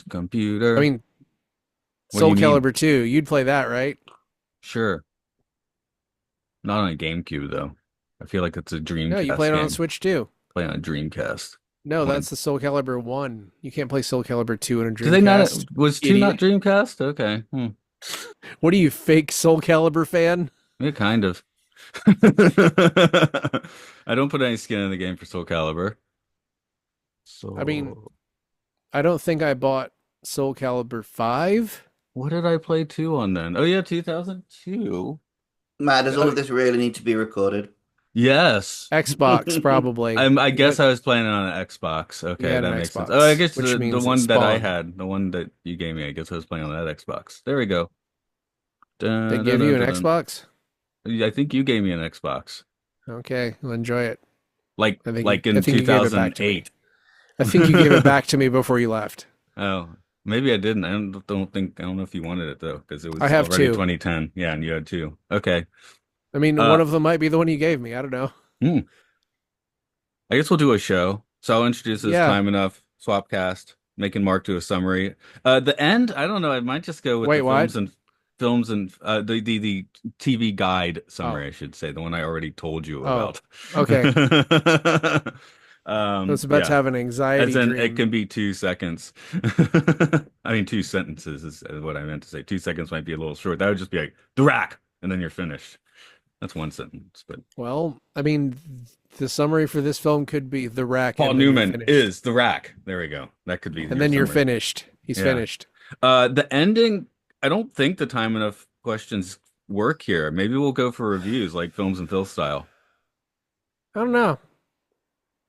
Computer. I mean, What do Soul you mean? Calibur 2, you'd play that, right? Sure. Not on a GameCube though. I feel like it's a No, you play Dreamcast it on a game. Switch too. Play on a Dreamcast. No, One. that's the Soul Calibur 1. You can't play Soul Calibur 2 in a Did they not? Dreamcast, Was two not idiot. Dreamcast? Okay. Hmm. What are you, fake Soul Calibur fan? Yeah, kind of. I don't put any skin in the game for Soul Calibur. I mean, So I don't think I bought Soul Calibur 5. what did I play two on then? Oh yeah, 2002. Matt, does all Uh, of this really need to be recorded? Yes. Xbox, probably. I You guess had, I was playing it on an Xbox. you Okay, had an that makes sense. Oh, I Xbox, guess which the means it one that I spawned. had, the one that you gave me, I guess I was playing on that Xbox. There we go. They Dun, dun, give dun, you an dun, dun. Xbox? I think you gave me an Xbox. Okay, well, enjoy it. Like I in think you gave it back to me. 2008. I think you gave it back to me before you left. Oh, maybe I didn't. I don't know if you wanted it though, because it I was have already two. 2010. Yeah, and you had two. Okay. I mean, Uh, one of them might be the one you gave me. I don't know. hmm. I guess we'll do a show. So I'll introduce this Yeah. time enough swapcast, making Mark do a summary. The end, I don't know. I might just go with Wait, the what? films and the TV guide Oh, summary, I should say, the one I already told you oh, about. okay. I was about to Yeah. have an As anxiety in, it dream. can be 2 seconds. I mean, two sentences is what I meant to say. 2 seconds might be a little short. That would just be like the rack, and then you're finished. That's one sentence. But Well, I mean, the summary for this film could be the rack, Paul and then you're Newman finished. is the rack. There we go. That could be And your then you're summary. finished. He's Yeah. finished. The ending, I don't think the time enough questions work here. Maybe we'll go for reviews like Films and Phil style. I don't know.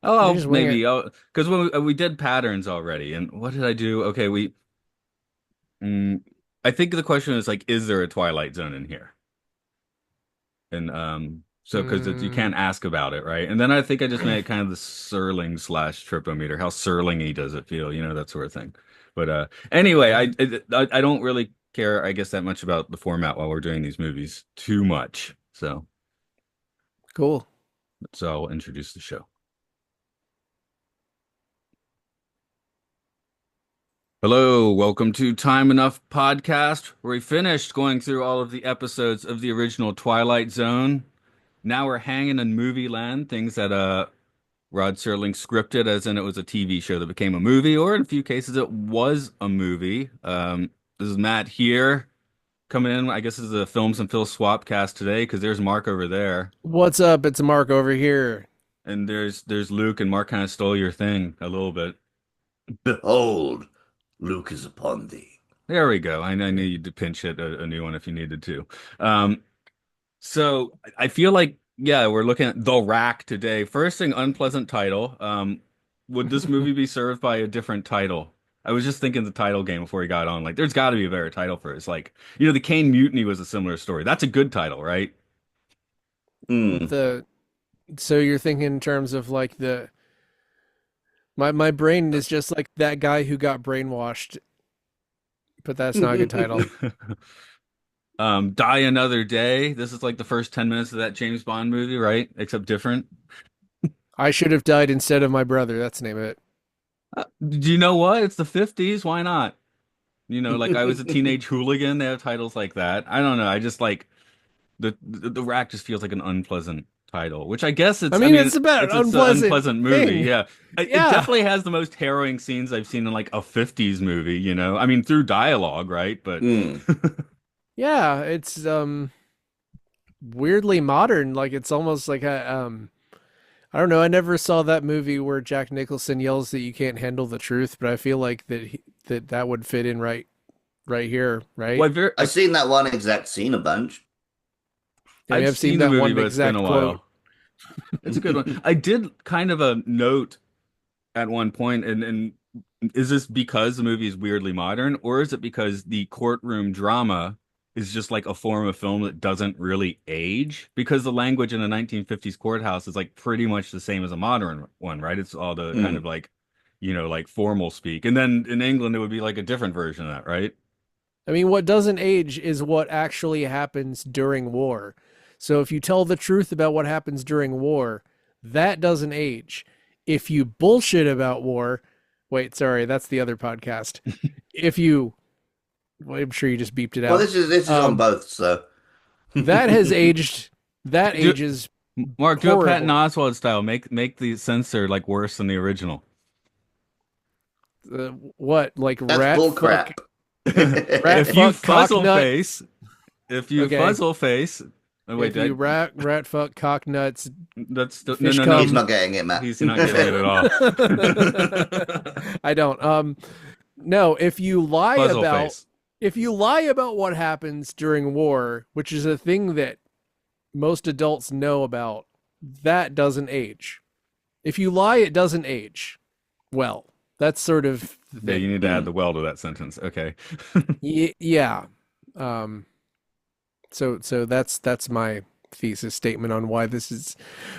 You Oh, just wing it. maybe. Oh, because when we did patterns already, and what did I do? Okay, mm, I think the question is like, is there a Twilight Zone in here? And so because you Mm, can't ask about it, right? And then I think I just made it kind of the Serling slash tripometer. How Serlingy does it feel? That sort of thing. But anyway, okay. I don't really care, I guess, that much about the format while we're doing these movies too much. Cool. So I'll introduce the show. Hello, welcome to Time Enough Podcast, where we finished going through all of the episodes of the original Twilight Zone. Now we're hanging in movie land, things that Rod Serling scripted, as in it was a TV show that became a movie, or in a few cases it was a movie. This is Matt here coming in. I guess this is a Films and Phil swap cast today because there's Mark over there, What's up? It's Mark over here. and there's Luke, and Mark kind of stole your thing a little bit. Behold, Luke is upon thee. There we go. I knew you'd pinch hit a new one if you needed to. Um, So I feel like, yeah, we're looking at The Rack today. First thing, unpleasant title. Would this movie be served by a different title? I was just thinking the title game before we got on. Like, there's got to be a better title for it. It's like, the Kane Mutiny was a similar story. That's a good title, right? Hmm. the so you're thinking in terms of like the my brain is just like that guy who got brainwashed, but that's not a good title. Die Another Day. This is like the first 10 minutes of that James Bond movie, right? Except different. I should have died instead of my brother. That's the name of it. Do you know what? It's the 50s. Why not? Like I was a teenage hooligan. They have titles like that. I don't know. I just like the rack just feels like an unpleasant title, which I guess I it's. I mean, mean, it's about an it's an unpleasant unpleasant movie. thing. Yeah, it Yeah. definitely has the most harrowing scenes I've seen in like a '50s movie. I mean, through dialogue, right? But Hmm. Yeah, it's weirdly modern. Like it's almost like a I don't know. I never saw that movie where Jack Nicholson yells that you can't handle the truth, but I feel like that would fit in right here, right? well, I've seen that one exact scene a bunch. I mean, I've I've seen seen the that movie, one but it's been a exact quote. while. It's a good one. I did kind of a note at one point, and is this because the movie is weirdly modern, or is it because the courtroom drama is just like a form of film that doesn't really age? Because the language in a 1950s courthouse is like pretty much the same as a modern one, right? It's all the kind of Hmm. like, like formal speak. And then in England, it would be like a different version of that, right? I mean, what doesn't age is what actually happens during war. So if you tell the truth about what happens during war, that doesn't age. If you bullshit about war, wait, sorry, that's the other podcast. if you, well, I'm sure you just beeped it Well, out. this is on Um, both, so that has aged. That Do ages Mark, do a Patton horribly. Oswalt style. Make the censor like worse than the original. What, like that's rat bull fuck, crap. rat If you fuck cock fuzzle nut? face, if you Okay, fuzzle face, oh wait, if you rat fuck cock nuts, no fish no He's no. cum. not getting it, Matt. He's not getting it at all. I don't. No, Fuzzle face. if you lie about what happens during war, which is a thing that most adults know about, that doesn't age. If you lie, it doesn't age. Well, that's sort of the Yeah, you thing. need to add the well to that sentence. Okay. Yeah. Um, so that's my thesis statement on why this is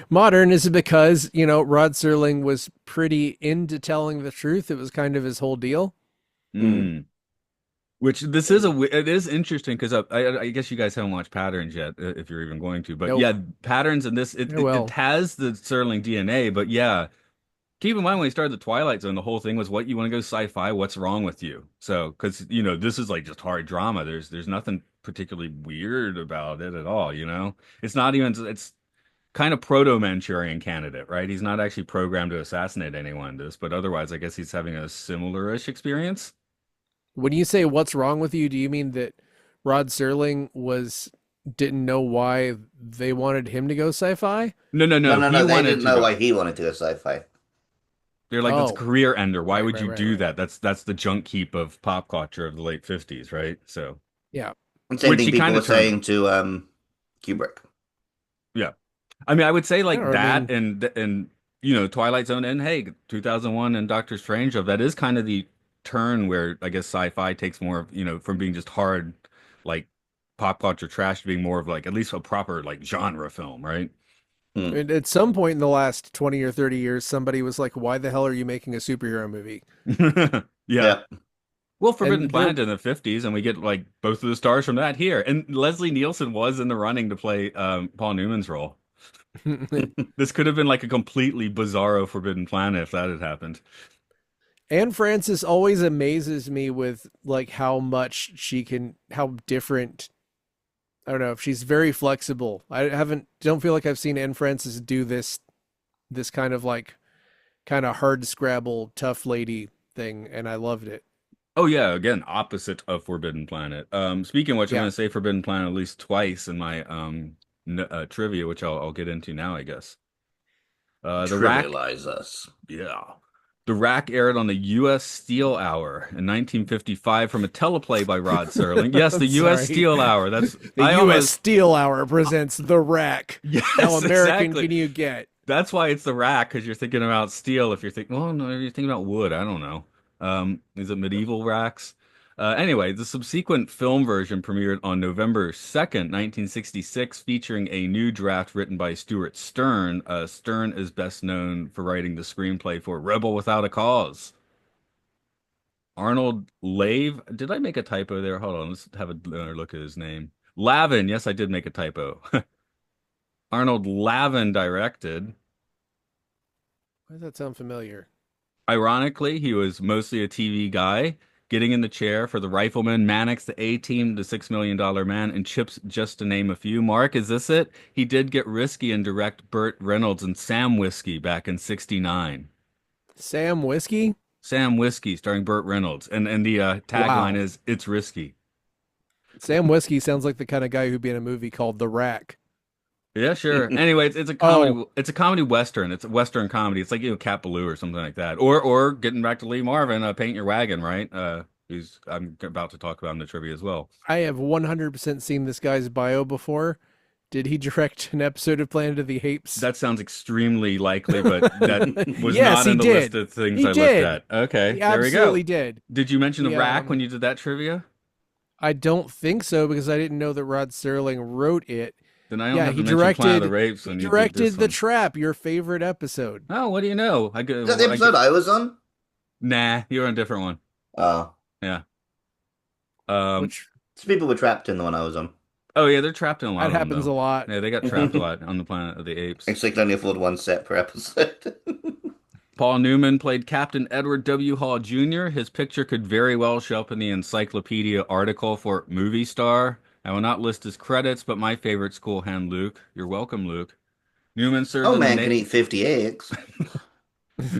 modern is because, Rod Serling was pretty into telling the truth. It was kind of his whole deal. Mm. Mm. Which this is it is interesting because I guess you guys haven't watched Patterns yet, if you're even going to. But Nope. yeah, Patterns in this Oh it well. has the Serling DNA. But yeah, keep in mind when he started the Twilight Zone, the whole thing was what you want to go sci-fi, what's wrong with you? So because this is like just hard drama. There's nothing particularly weird about it at all. It's not even it's kind of proto-Manchurian candidate, right? He's not actually programmed to assassinate anyone in this, but otherwise, I guess he's having a similar-ish experience. When you say what's wrong with you, do you mean that Rod Serling didn't know why they wanted him to go sci-fi? No, no, No, no. no, He no. They wanted didn't to know go. why he wanted to go sci-fi. They're like, that's a Oh, career ender. Why right, would right, you right, do right. that? That's the junk heap of pop culture of the late 50s, right? So, Yeah. And same which thing he people kind were of turned. saying to Kubrick. Yeah. I mean, I would say I don't like know. I that mean, and Twilight Zone and hey, 2001 and Doctor Strange of that is kind of the turn where I guess sci-fi takes more of, from being just hard like pop culture trash to being more of like at least a proper like genre film, right? Mm. at some point in the last 20 or 30 years, somebody was like, "Why the hell are you making a superhero movie?" Yeah. Yeah. Well, Forbidden And there Planet in the 50s, and we get like both of the stars from that here. And Leslie Nielsen was in the running to play Paul Newman's role. This could have been like a completely bizarro Forbidden Planet if that had happened. Anne Francis always amazes me with like how different. I don't know if she's very flexible. I don't feel like I've seen Anne Francis do this kind of hard scrabble tough lady thing, and I loved it. Oh yeah, again, opposite of Forbidden Planet. Speaking of which, I'm Yeah. going to say Forbidden Planet at least twice in my trivia, which I'll get into now, I guess. The Rack, Trivialize us. yeah. The Rack aired on the U.S. Steel Hour in 1955 from a teleplay by Rod Serling. Yes, the I'm U.S. sorry. Steel Hour. That's The I U.S. almost Steel Hour presents The Rack. How yes, American exactly. can you get? That's why it's the rack because you're thinking about steel. If you're thinking, well, no, you're thinking about wood. I don't know. Is it medieval racks? Anyway, the subsequent film version premiered on November 2nd, 1966, featuring a new draft written by Stuart Stern. Stern is best known for writing the screenplay for Rebel Without a Cause. Arnold Lave. Did I make a typo there? Hold on, let's have a look at his name. Lavin. Yes, I did make a typo. Arnold Lavin directed. Why does that sound familiar? Ironically, he was mostly a TV guy, getting in the chair for The Rifleman, Mannix, The A-Team, The $6 Million Man, and Chips, just to name a few. Mark, is this it? He did get risky and direct Burt Reynolds and Sam Whiskey back in '69. Sam Whiskey? Sam Whiskey, starring Burt Reynolds, and the tagline Wow. is "It's risky." Sam Whiskey sounds like the kind of guy who'd be in a movie called The Rack. Yeah, sure. Anyway, it's a Oh, comedy. It's a comedy western. It's a western comedy. It's like Cat Ballou or something like that. Or getting back to Lee Marvin, Paint Your Wagon, right? Who's I'm about to talk about in the trivia as well. I have 100% seen this guy's bio before. Did he direct an episode of Planet of the Apes? That sounds extremely likely, but that was Yes, not he in the list did. of things He I looked did. at. Okay, He there we go. absolutely did. Did you mention the He, rack when you did that trivia? I don't think so because I didn't know that Rod Serling wrote it. Then I don't Yeah, have he to mention Planet of the directed Apes he when you did directed this The one. Trap, your favorite episode. Oh, what do you know? Is that the episode I was on? Nah, you're on a different one. Oh. Yeah. Um. Which Some people were trapped in the one I was on. Oh yeah, they're trapped in a lot that of them happens though. a lot. Yeah, they got trapped a lot on the Planet of the Apes. Actually, I can only afford one set per episode. Paul Newman played Captain Edward W. Hall Jr. His picture could very well show up in the encyclopedia article for movie star. I will not list his credits, but my favorite school hand, Luke. You're welcome, Luke. Newman served Oh in the man can eat 50 eggs.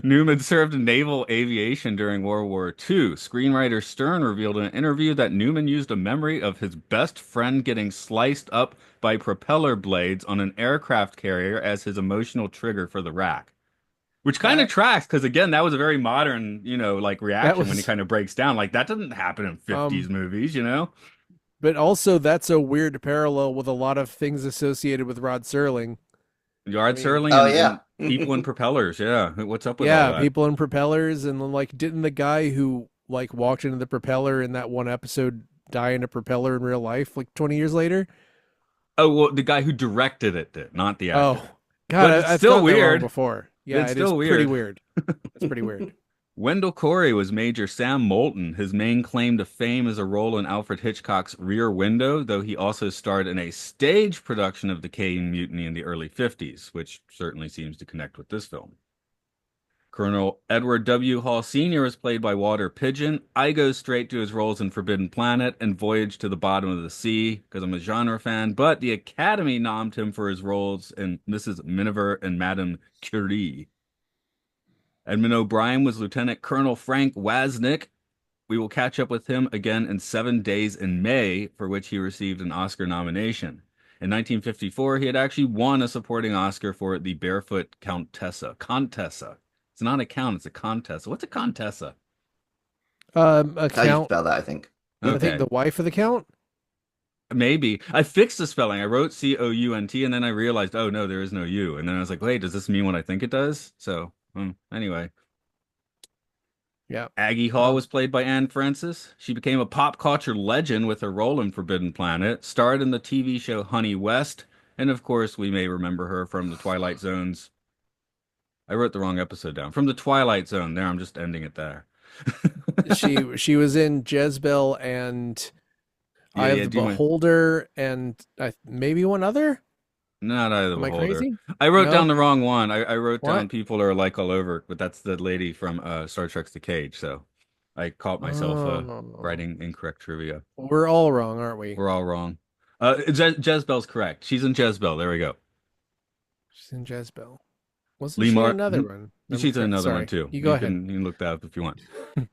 Newman served in naval aviation during World War II. Screenwriter Stern revealed in an interview that Newman used a memory of his best friend getting sliced up by propeller blades on an aircraft carrier as his emotional trigger for the rack. Which kind of That tracks, because again, that was a very modern, like that reaction when he was kind of breaks down. Like that doesn't happen in 50s um movies, you know? but also that's a weird parallel with a lot of things associated with Rod Serling. I Yard mean, Serling Oh and yeah. people in propellers. Yeah. What's up with all yeah, that? people in propellers, and then like didn't the guy who like walked into the propeller in that one episode die in a propeller in real life like 20 years later? Oh, well, the guy who directed it did, not the actor. Oh, God, But it's I've still gotten that wrong weird. before. Yeah, It's it is still pretty weird. weird. It's pretty weird. Wendell Corey was Major Sam Moulton. His main claim to fame is a role in Alfred Hitchcock's Rear Window, though he also starred in a stage production of The Caine Mutiny in the early 50s, which certainly seems to connect with this film. Colonel Edward W. Hall Sr. was played by Walter Pidgeon. I go straight to his roles in Forbidden Planet and Voyage to the Bottom of the Sea because I'm a genre fan, but the Academy nommed him for his roles in Mrs. Miniver and Madame Curie. Edmund O'Brien was Lieutenant Colonel Frank Wasnick. We will catch up with him again in 7 Days in May, for which he received an Oscar nomination. In 1954, he had actually won a supporting Oscar for The Barefoot Countessa. Contessa. It's not a count, it's a Contessa. What's a Contessa? A How you count. spell that, I think. I think Okay, the wife of the count. maybe. I fixed the spelling. I wrote Count, and then I realized, oh no, there is no U. And then I was like, wait, does this mean what I think it does? So, anyway. Yeah. Aggie Hall Um, was played by Anne Francis. She became a pop culture legend with her role in Forbidden Planet, starred in the TV show Honey West, and of course, we may remember her from the Twilight Zones. I wrote the wrong episode down. From the Twilight Zone. There, I'm just ending it there. she was in Jezebel and Yeah, Eye of yeah, the do my Beholder and maybe one other. not Eye of the Am I Beholder. crazy? I wrote down No. the wrong one. I wrote down What? People Are Like All Over, but that's the lady from Star Trek's The Cage, so I caught myself Oh, writing incorrect trivia. we're all wrong, aren't we? We're all wrong. Jezebel's correct. She's in Jezebel. There we go. She's in Jezebel. Wasn't Lee she in Mar another one? She's in another one Sorry. too. You go ahead. You can look that up if you want.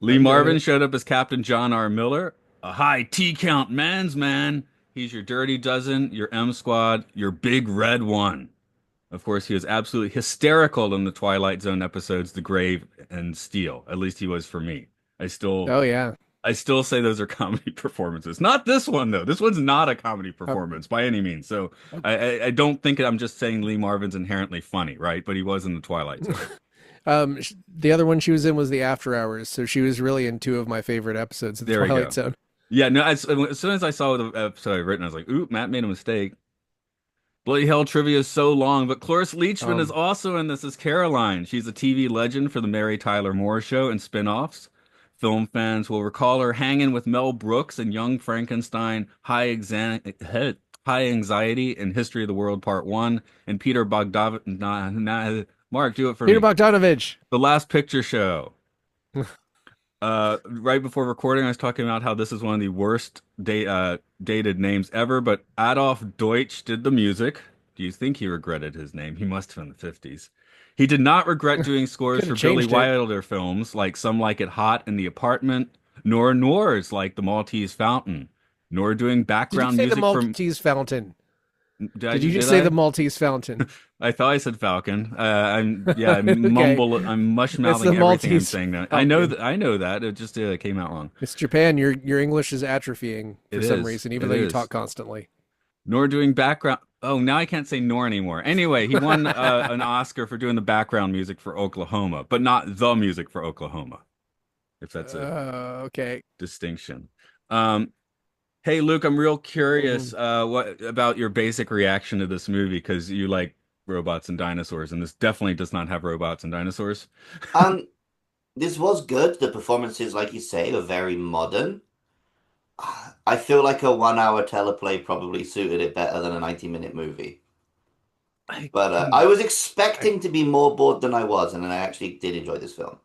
Lee I'm Marvin doing showed up as Captain John R. Miller, a high T count man's man. He's your dirty dozen, your M squad, your big red one. Of course, he was absolutely hysterical in the Twilight Zone episodes The Grave and Steel. At least he was for me. I still Oh yeah. I still say those are comedy performances. Not this one though. This one's not a comedy Oh, performance by any means. So oh. I don't think I'm just saying Lee Marvin's inherently funny, right? But he was in the Twilight Zone. The other one she was in was the After Hours, so she was really in two of my favorite episodes of the There we Twilight go. Zone. Yeah, no. As soon as I saw the episode I'd written, I was like, "Oop, Matt made a mistake." Bloody hell, trivia is so long, but Cloris Leachman is Um, also in this as Caroline. She's a TV legend for the Mary Tyler Moore Show and spin-offs. Film fans will recall her hanging with Mel Brooks in Young Frankenstein, High Anxiety, and History of the World Part 1, and Peter Bogdanovich. Mark, do it for Peter me. Bogdanovich. The Last Picture Show. Right before recording, I was talking about how this is one of the worst dated names ever, but Adolf Deutsch did the music. Do you think he regretted his name? He must have in the 50s. He did not regret doing scores Could for have Billy changed it. Wilder films like Some Like It Hot in The Apartment, nor Noirs like The Maltese Fountain, nor doing Did you background say the music for. Maltese Fountain? Did you Did just say the I? Maltese Fountain? I thought I said Falcon. I Okay, mumble. I'm mush it's the mouthing everything I'm Maltese saying now. I know Falcon. that. I know that. It just came out wrong. It's Japan. Your English is atrophying for It some is. reason, even It though you is. talk constantly. Nor doing background. Oh, now I can't say nor anymore. Anyway, he won an Oscar for doing the background music for Oklahoma, but not the music for Oklahoma, if that's a Okay. distinction. Um, hey, Luke, I'm real curious Mhm. what about your basic reaction to this movie because you like robots and dinosaurs, and this definitely does not have robots and dinosaurs. Um, this was good. The performances, like you say, are very modern. I feel like a 1 hour teleplay probably suited it better than a 90-minute movie. I, But I was expecting to be more bored than I was, and then I actually did enjoy this film.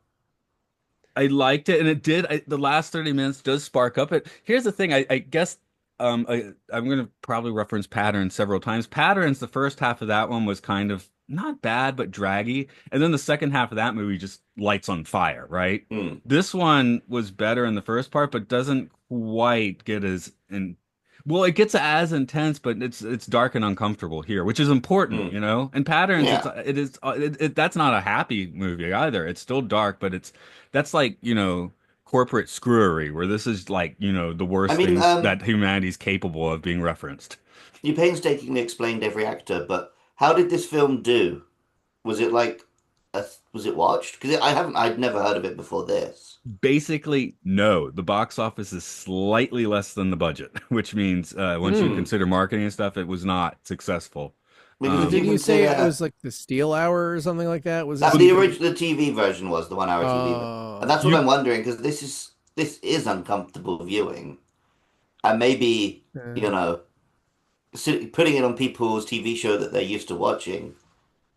I liked it, and it did. The last 30 minutes does spark up it. Here's the thing. I guess I'm going to probably reference Patterns several times. Patterns, the first half of that one was kind of not bad, but draggy, and then the second half of that movie just lights on fire, right? Hmm. This one was better in the first part, but doesn't quite get as in. Well, it gets as intense, but it's dark and uncomfortable here, which is important, Hmm. you know. And Patterns, Yeah. that's not a happy movie either. It's still dark, but that's like, corporate screwery, where this is like, the I worst mean, things that humanity's capable of being referenced. you painstakingly explained every actor, but how did this film do? Was it like, was it watched? Because I'd never heard of it before this. Basically, no. The box office is slightly less than the budget, which means once you Hmm. consider marketing and stuff, it was not successful. Because But if you didn't you say it consider was like the Steel Hour or something like that? Was it that the something? original TV version was the 1 hour TV version, and that's what You I'm wondering because this is uncomfortable viewing, and maybe Uh, you know putting it on people's TV show that they're used to watching,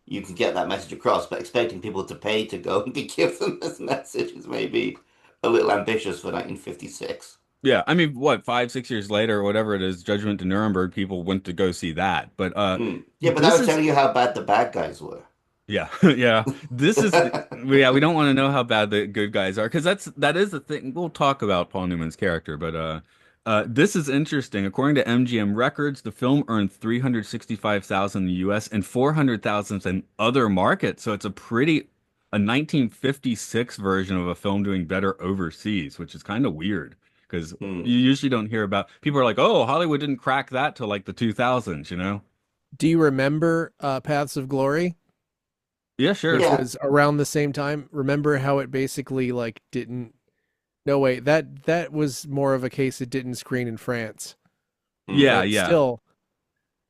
you can get that message across, but expecting people to pay to go and give them this message is maybe a little ambitious for 1956. Yeah, I mean, what, 5, 6 years later, or whatever it is, Judgment to Nuremberg, people went to go see that. But Hmm. Yeah, but that this was is, telling you how bad the bad guys were. yeah, yeah, this is, yeah, we don't want to know how bad the good guys are, because that is the thing. We'll talk about Paul Newman's character, but this is interesting. According to MGM Records, the film earned 365,000 in the U.S. and 400,000 in other markets. So it's a 1956 version of a film doing better overseas, which is kind of weird because Hmm. you usually don't hear about. People are like, "Oh, Hollywood didn't crack that till like the 2000s," you know? do you remember Paths of Glory, Yeah, sure. which Yeah. was around the same time? Remember how it basically like didn't? No, wait, that was more of a case it didn't screen in France. Hmm. Yeah, But yeah. still,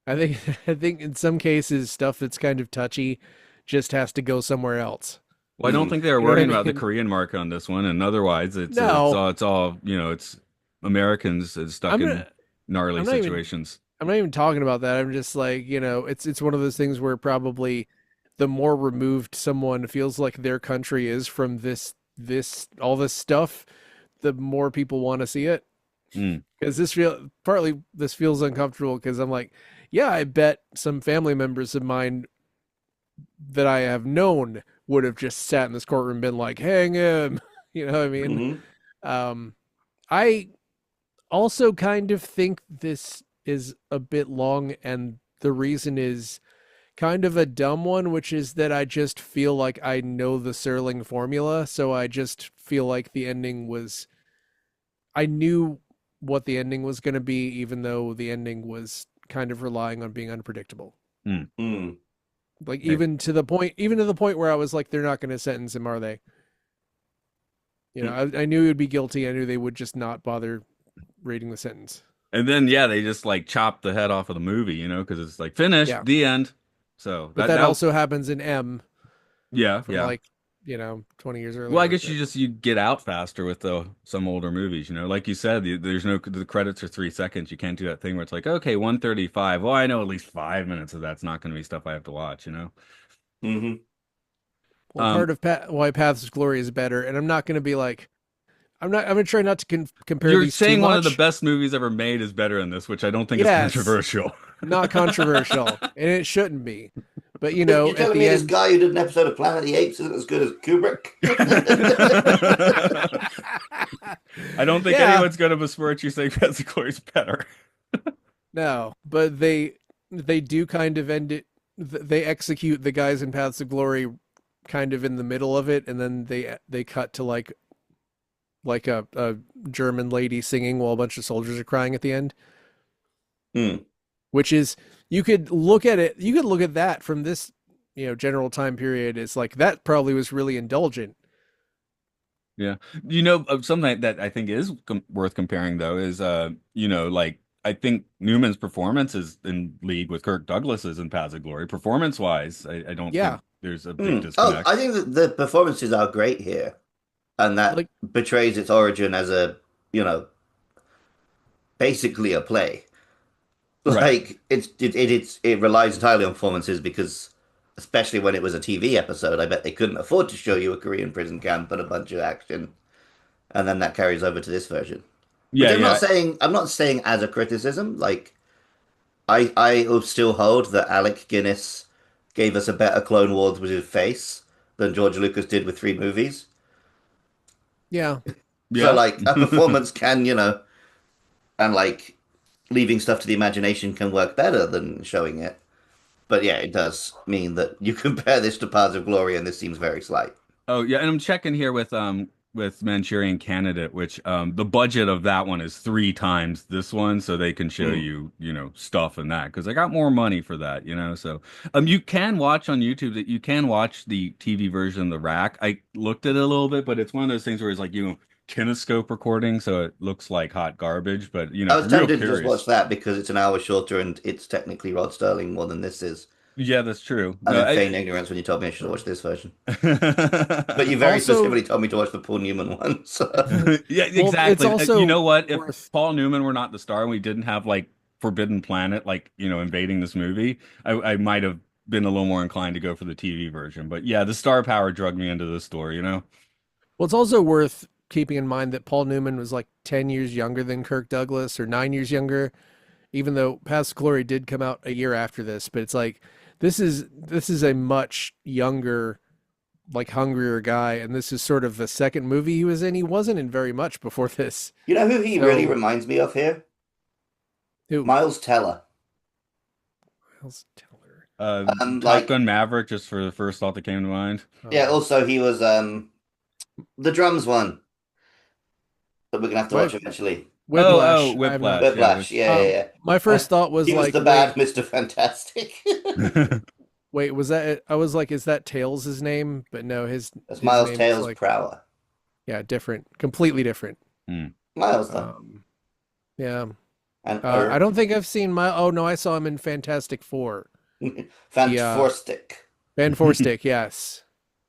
I think I think in some cases stuff that's kind of touchy just has to go somewhere else. Well, I don't Hmm. think they were You know what I worrying about the mean? Korean market on this one, and otherwise, No, it's all it's Americans is stuck I'm in gonna. gnarly I'm not even. situations. I'm not even talking about that. I'm just like, it's one of those things where probably the more removed someone feels like their country is from this all this stuff, the more people want to see it. Mm. Because this feels uncomfortable because I'm like, yeah, I bet some family members of mine that I have known would have just sat in this courtroom and been like, hang him. You know what I mean? Hmm. Um, I also kind of think this is a bit long, and the reason is kind of a dumb one, which is that I just feel like I know the Serling formula, so I just feel like I knew what the ending was going to be, even though the ending was kind of relying on being unpredictable. Mm. Hmm. Like Okay. even to the point where I was like, they're not going to sentence him, are they? Hmm. I knew he would be guilty. I knew they would just not bother reading the sentence. And then yeah, they just like chop the head off of the movie, because it's like finished, Yeah, the end. So but that also happens in M yeah, from yeah. like 20 years Well, I earlier. guess you get out faster with some older movies, like you said, there's no the credits are 3 seconds. You can't do that thing where it's like, okay, 135. Well, I know at least 5 minutes of that's not going to be stuff I have to watch. Hmm. Well, Um, part of why Paths of Glory is better, and I'm not going to be like, I'm going to try not to compare you're these too saying one of the much. best movies ever made is better than this, which I don't think is Yes, controversial. not controversial, and it shouldn't be. But You're at telling the me this end, guy who did an episode of Planet of the Apes isn't as good as Kubrick? I don't think yeah, anyone's going to besmirch you saying Pepsi is better. no, but they do kind of end it. They execute the guys in Paths of Glory kind of in the middle of it, and then they cut to like a German lady singing while a bunch of soldiers are crying at the end, Hmm. which is you could look at it. You could look at that from this general time period. It's like that probably was really indulgent. Yeah. Something that I think is worth comparing though is like I think Newman's performance is in league with Kirk Douglas's in Paths of Glory. Performance wise, I don't think Yeah, there's a big Hmm. Oh, I disconnect. think that the performances are great here, and that like betrays its origin as a, you know, basically a play. Right. Like it relies entirely on performances because, especially when it was a TV episode, I bet they couldn't afford to show you a Korean prison camp and a bunch of action, and then that carries over to this version. Which Yeah, yeah. I'm not saying as a criticism. Like I still hold that Alec Guinness gave us a better Clone Wars with his face than George Lucas did with three movies. Yeah. So Yeah. like a performance can, and like leaving stuff to the imagination can work better than showing it. But yeah, it does mean that you compare this to Paths of Glory, and this seems very slight. Oh yeah, and I'm checking here with Manchurian Candidate, which the budget of that one is three times this one, so they can show Mm. you, stuff in that because I got more money for that, So you can watch on YouTube that you can watch the TV version of The Rack. I looked at it a little bit, but it's one of those things where it's like, kinescope recording, so it looks like hot garbage. But I if was you're real tempted to just watch curious, that because it's an hour shorter and it's technically Rod Sterling more than this is. yeah, that's true. And No, then feigned ignorance when you told me I should watch this version. But you very Also, specifically told me to watch the Paul Newman one. So Yeah, well, it's exactly. You also know what? If worth. Paul Newman were not the star and we didn't have like Forbidden Planet, like, invading this movie, I might have been a little more inclined to go for the TV version. But yeah, the star power drug me into this story, Well, it's also worth keeping in mind that Paul Newman was like 10 years younger than Kirk Douglas or 9 years younger, even though Past Glory did come out a year after this. But it's like this is a much younger, like hungrier guy, and this is sort of the second movie he was in. He wasn't in very much before this. you know who he really So reminds me of here? who? Miles Teller. Miles Teller. Top Like Gun Maverick, just for the first thought that came to mind. yeah. Um, Also, he was the drums one that we're gonna have to my watch eventually. Oh, Whiplash. I have not. Whiplash, yeah, Whiplash. which Yeah. My Uh, first thought was he was like, the wait, bad Mr. Fantastic. wait, was that it? I was like, is that Tails' his name? But no, his That's his Miles name is Tails like, Prower. yeah, different, completely different. Hmm. Miles though, Um, yeah. and I don't think I've seen my. Oh no, I saw him in Fantastic Four. The Fantastic. Van Forstick, yes.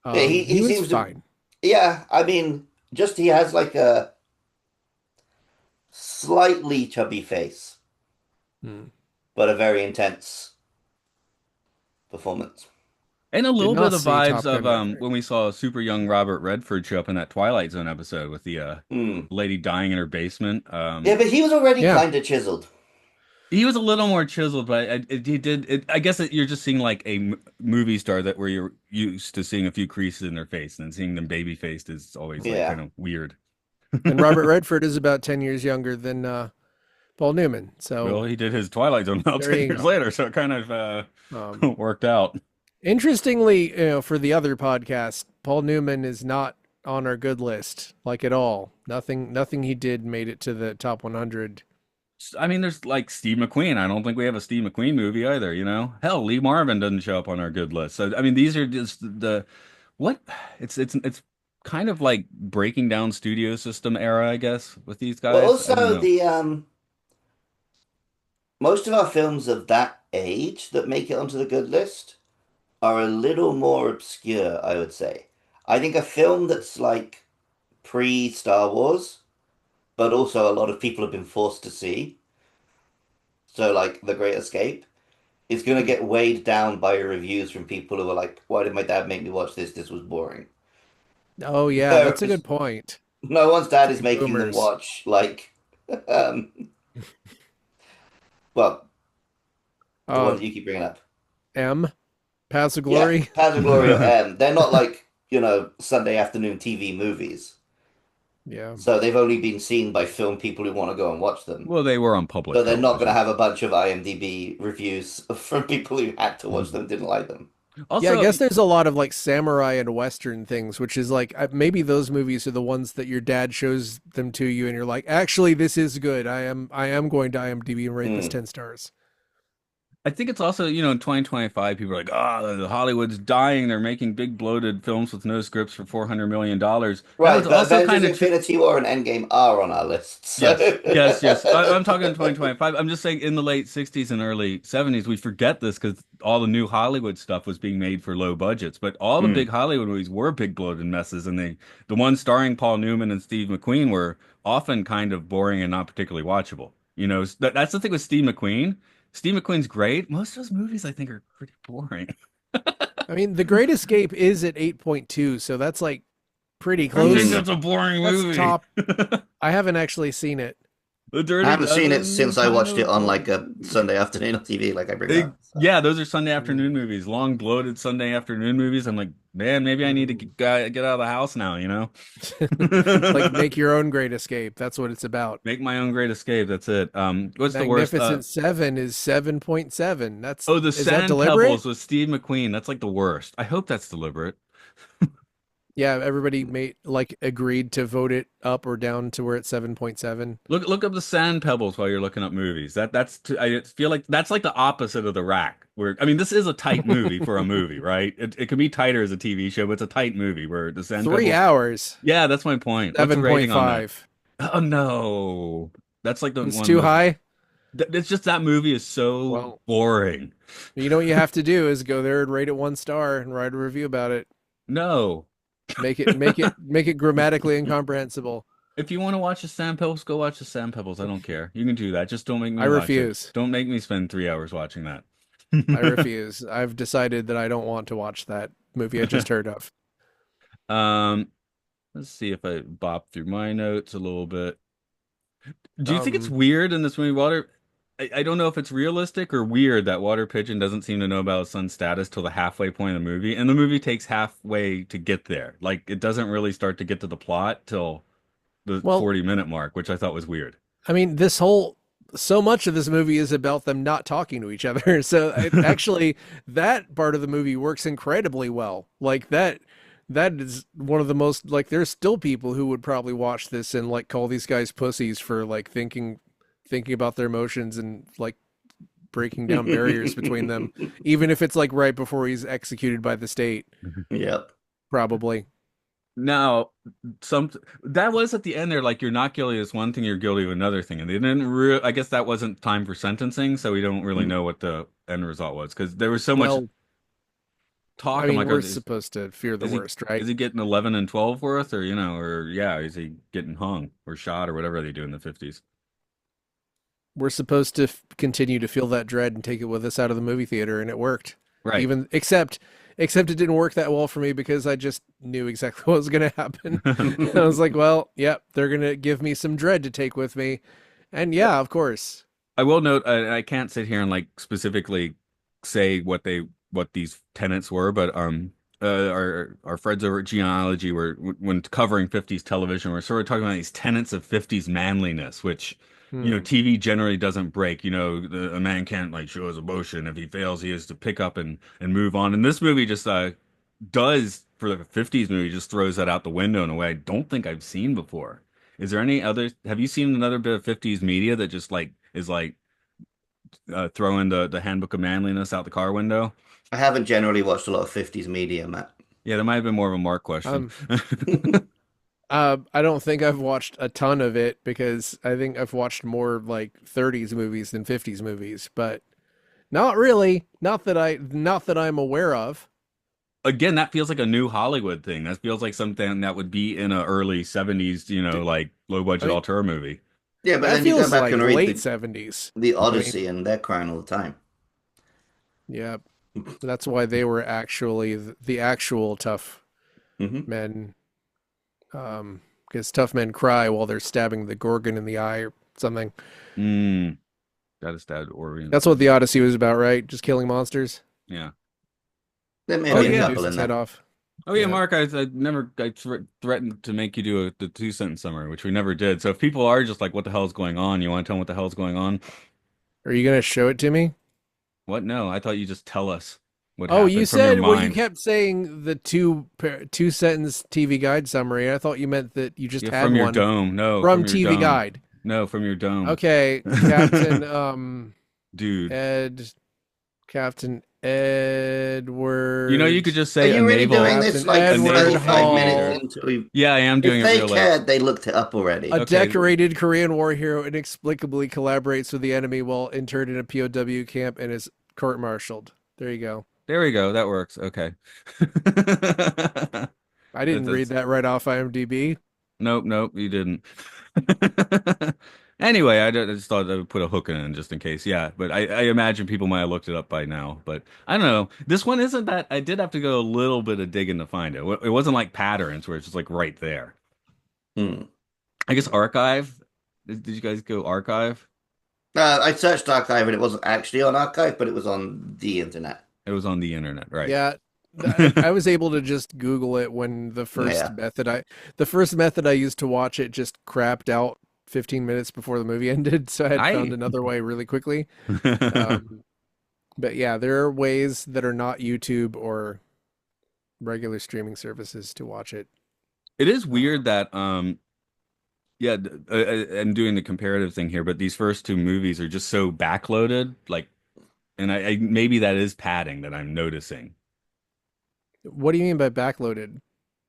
Yeah, He he was seems to. fine. Yeah, I mean, just he has like a slightly chubby face, Hmm. but a very intense performance. And a Did little bit not of see vibes Top of Gun Maverick. when we saw super young Robert Redford show up in that Twilight Zone episode with the Hmm. lady dying in her basement. Yeah, but he was already Yeah. kind of chiseled. He was a little more chiseled, but he did. I guess that you're just seeing like a movie star that where you're used to seeing a few creases in their face, and then seeing them baby faced is always like Yeah. kind of weird. And Robert Redford is about 10 years younger than Paul Newman. Well, So he did his Twilight Zone about there 10 you years go. later, so it kind of Um, worked out. Interestingly, for the other podcast, Paul Newman is not on our good list, like at all. Nothing he did made it to the top 100. I mean, there's like Steve McQueen. I don't think we have a Steve McQueen movie either, Hell, Lee Marvin doesn't show up on our good list. So I mean, these are just the what it's kind of like breaking down studio system era, I guess, with these Well, guys. I don't also know. the most of our films of that age that make it onto the good list are a little more obscure, I would say. I think a film that's like pre-Star Wars, but also a lot of people have been forced to see, so like The Great Escape, is going to get weighed down by reviews from people who are like, "Why did my dad make me watch this? This was boring." Oh yeah, that's a Whereas good point. no one's dad is Freaking making them boomers. watch like, um, well, the ones Uh, that you keep bringing up. M, Paths of Yeah, Glory. Paths of Glory or M. They're not like, Sunday afternoon TV movies. Yeah. So they've only been seen by film people who want to go and watch them. Well, they were on public So they're not going to television. have a bunch of IMDb reviews from people who had to watch them, didn't like them. Yeah, I Also, guess there's a lot of like samurai and western things, which is like maybe those movies are the ones that your dad shows them to you, and you're like, actually, this is good. I am going to IMDb and rate this Hmm. 10 stars. I think it's also, in 2025, people are like, the Hollywood's dying. They're making big bloated films with no scripts for $400 million. Now, Right, it's but also Avengers kind of Infinity War and Endgame are on our list. So Yes, yes, yes. I'm talking 2025. I'm just saying in the late 60s and early 70s, we forget this because all the new Hollywood stuff was being made for low budgets. But all the big Hmm. Hollywood movies were big bloated messes, and the ones starring Paul Newman and Steve McQueen were often kind of boring and not particularly watchable. That's the thing with Steve McQueen. Steve McQueen's great. Most of those movies I think are pretty boring. I mean, The Great Escape is at 8.2, so that's like pretty I think close. that's a boring That's movie. top. I haven't actually seen it. The I Dirty haven't seen it Dozen since I kind watched it of on like boring a movie. Sunday afternoon on TV, like I bring up. So. Yeah, those are Sunday Mm, afternoon movies, long bloated Sunday afternoon movies. I'm like, man, maybe I need to mm. get out of the house now, you know? Like make your own Great Escape. That's what it's about. Make my own great escape. That's it. What's the worst? Magnificent Seven is 7.7. Oh, the Is that Sand deliberate? Pebbles with Steve McQueen. That's like the worst. I hope that's deliberate. Yeah, everybody made like agreed to vote it up or down to where it's 7.7. Look up the Sand Pebbles while you're looking up movies. I feel like that's like the opposite of the Rack. Where I mean, this is a tight movie for a movie, right? It can be tighter as a TV show, but it's a tight movie. Where the Sand 3 Pebbles. hours, Yeah, that's my point. What's the rating on that? 7.5. Oh no, that's like the It's one of too those. high. It's just that movie is so Well, boring. you know what you have to do is go there and rate it 1 star and write a review about it. No. Make it grammatically incomprehensible. If you want to watch the Sand Pebbles, go watch the Sand Pebbles. I don't care. You can do that. Just don't make I me watch it. refuse. Don't make me spend 3 hours watching that. I refuse. I've decided that I don't want to watch that movie I just heard of. Um, let's see if I bop through my notes a little bit. Do you think it's Um, weird in this movie, Water? I don't know if it's realistic or weird that Water Pigeon doesn't seem to know about his son's status till the halfway point of the movie, and the movie takes halfway to get there. Like it doesn't really start to get to the plot till the well, 40-minute mark, which I thought was weird. I mean, so much of this movie is about them not talking to each other. So actually, that part of the movie works incredibly well. Like that is one of the most like. There's still people who would probably watch this and like call these guys pussies for like thinking about their emotions and like breaking down barriers between them, even if it's like right before he's executed by the state, Yep. probably. Now, some that was at the end there, like you're not guilty of one thing, you're guilty of another thing, and they didn't real. I guess that wasn't time for sentencing, so we don't really know what the end result was because there was so much Well, I talk. I'm mean, like, we're supposed to fear the is he worst, right? is he getting 11 and 12 worth, or or yeah, is he getting hung or shot or whatever they do in the 50s? We're supposed to continue to feel that dread and take it with us out of the movie theater, and it worked. Right. Even except it didn't work that well for me because I just knew exactly what was going to happen. I was like, well, yep, they're going to give me some dread to take with me. And yeah, of course. I will note, I can't sit here and like specifically say what these tenets were, but our friends over at Genealogy were when covering 50s television, we're sort of talking about these tenets of 50s manliness, which Hmm. TV generally doesn't break. A man can't like show his emotion. If he fails, he has to pick up and move on. And this movie just does for the 50s movie just throws that out the window in a way I don't think I've seen before. Is there any other? Have you seen another bit of 50s media that just like is like throwing the Handbook of Manliness out the car window? I haven't generally watched a lot of 50s media, Matt. Yeah, that might have been more of a Mark question. Um, I don't think I've watched a ton of it because I think I've watched more like 30s movies than 50s movies, but not really. Not that I'm aware of. Again, that feels like a new Hollywood thing. That feels like something that would be in a early 70s, D- like low I budget mean, auteur movie. Yeah, but that then you go feels back like and read late the 70s. the I mean, Odyssey, and they're crying all the time. yeah, that's why they were actually the actual tough Hmm. men. Because tough men cry while they're stabbing the Gorgon in the eye or something. Mm, that is that Orient. That's what the Odyssey was about, right? Just killing monsters, Yeah. There may Oh be a cutting yeah. couple Medusa's in head there. off. Oh yeah, Yeah. Mark. I threatened to make you do the 2 sentence summary, which we never did. So if people are just like, "What the hell is going on?" You want to tell them what the hell is going on? Are you gonna show it to me? What? No, I thought you just tell us what Oh, you happened from your said, well, you mind. kept saying the two sentence TV guide summary. I thought you meant that you just Yeah, had from your one dome. No, from from your TV dome. Guide. No, from your dome. Okay, Captain Dude. Ed Captain You could Edward just Are say you really doing this Captain like a Edward naval 35 flight minutes leader. Hall, into it? Yeah, I am If doing it they real late. cared, they looked it up a already. Okay. decorated Korean War hero inexplicably collaborates with the enemy while interned in a POW camp and is court-martialed. There you go. There we go. That works. Okay. I didn't read That's that right off IMDb. nope, nope, you didn't. Anyway, I just thought I would put a hook in it just in case. Yeah, but I imagine people might have looked it up by now. But I don't know. This one isn't that. I did have to go a little bit of digging to find it. It wasn't like Patterns where it's just like right there. Hmm. I guess Archive. Did you guys go Archive? I searched archive and it wasn't actually on archive, but it was on the internet. It was on the internet, right? Yeah, I was able to just Google it when Yeah. the first method I used to watch it just crapped out 15 minutes before the movie ended, so I had found I another way really quickly. Um, but yeah, there are ways that are not YouTube or regular streaming services to watch it. It is Uh, weird that yeah, I'm doing the comparative thing here, but these first two movies are just so backloaded, like, and I maybe that is padding that I'm noticing. what do you mean by backloaded?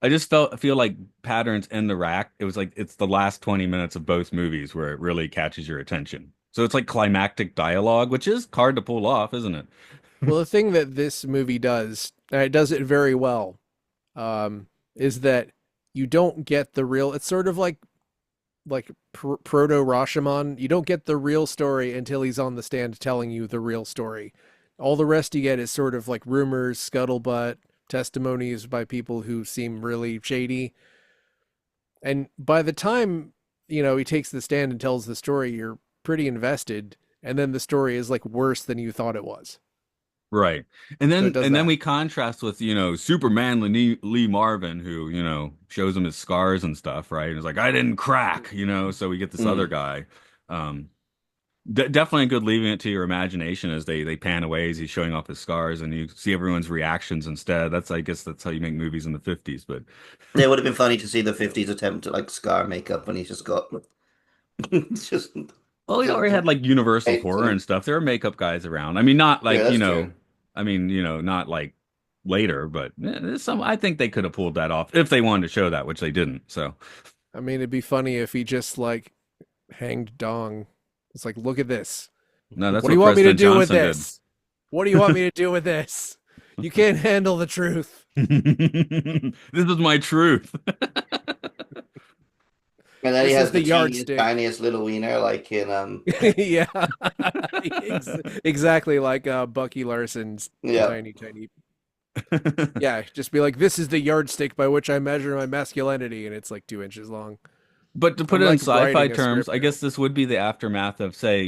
I just feel like Patterns and The Rack. It was like it's the last 20 minutes of both movies where it really catches your attention. So it's like climactic dialogue, which is hard to pull off, isn't it? Well, the thing that this movie does, and it does it very well, is that you don't get the real. It's sort of like proto Rashomon. You don't get the real story until he's on the stand telling you the real story. All the rest you get is sort of like rumors, scuttlebutt, testimonies by people who seem really shady. And by the time, he takes the stand and tells the story, you're pretty invested. And then the story is like worse than you thought it was. Right. And So it then does and then that. we contrast with, Superman Lee Marvin, who, shows him his scars and stuff, right? And it's like, I didn't crack, so we get this other Mm. guy. Um, definitely good leaving it to your imagination as they pan away as he's showing off his scars and you see everyone's reactions instead. I guess that's how you make movies in the 50s. But It would have been funny to see the 50s attempt at like scar makeup when he's just got it's just well, you already had like Universal paint on Horror and him. stuff. There are makeup guys around. I mean, not Yeah, like, that's true. not like later, but there's some I think they could have pulled that off if they wanted to show that, which they didn't. So I mean, it'd be funny if he just like hanged Dong. It's like, look at this. no, that's What do what you want me to President do with Johnson did. this? What do you want me to do with this? You can't handle the truth. This is my truth. And then he This is has the the teeniest, yardstick. tiniest little wiener, like in Yeah. Exactly like Bucky Larson's yeah. tiny, tiny. Yeah, just be like, this is the yardstick by which I measure my masculinity, and it's like 2 inches long. But to put I'm it in like sci-fi writing a terms, script I here. guess this would be the aftermath of, say,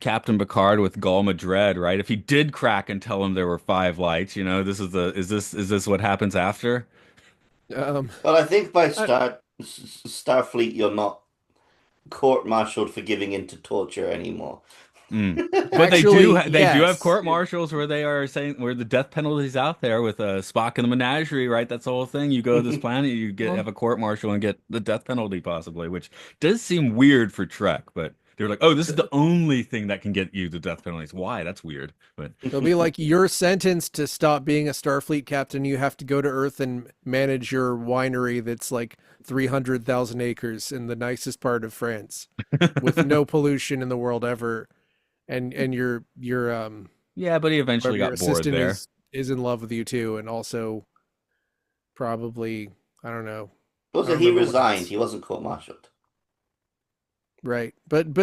Captain Picard with Gul Madred, right? If he did crack and tell him there were five lights, is this what happens after? Um, Well, I think by I, Starfleet, you're not court-martialed for giving in to torture anymore. Mm. But Actually, they do have yes. court martials where they are saying where the death penalty's out there with Spock and the menagerie, right? That's the whole thing. You go to this planet, you get Well, have a court martial and get the death penalty possibly, which does seem weird for Trek, but they're like, oh, this is the only thing that can get you the death penalties. Why? That's weird. But it'll be like you're sentenced to stop being a Starfleet captain. You have to go to Earth and manage your winery that's like 300,000 acres in the nicest part of France with no pollution in the world ever. And your yeah, but he eventually whoever your got bored assistant there. is in love with you too, and also probably I don't know. I Also, don't he remember what resigned. else. He wasn't court-martialed. Right. But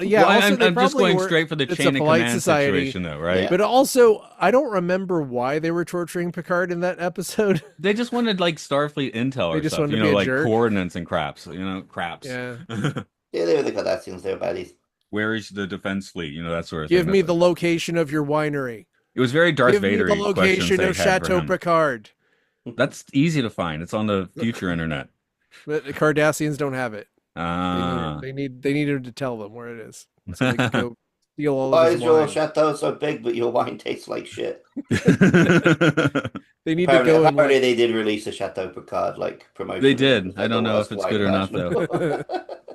yeah, Well, also they I'm just probably going were straight for the it's a chain of polite command society. situation, though, right? Yeah. But also I don't remember why they were torturing Picard in that episode. They just wanted like Starfleet intel They or just stuff, wanted to be a like jerk. coordinates and craps, craps. Yeah. Yeah, they were the Cardassians. They were baddies. Where is the defense fleet? That sort of thing. Give That's me the location of your winery. it was very Darth Give me the Vader questions location they of had for Chateau him. Picard. That's easy to find. It's on the future internet. But the Cardassians don't have it. Ah. They need him to tell them where it is, so they can go steal all of Why his is your wine. chateau so big, but your wine tastes like shit? They need to Apparently, go and apparently like they did release a Chateau Picard like They promotion video. It did. was I like the don't know if worst it's wine good or not though. imaginable.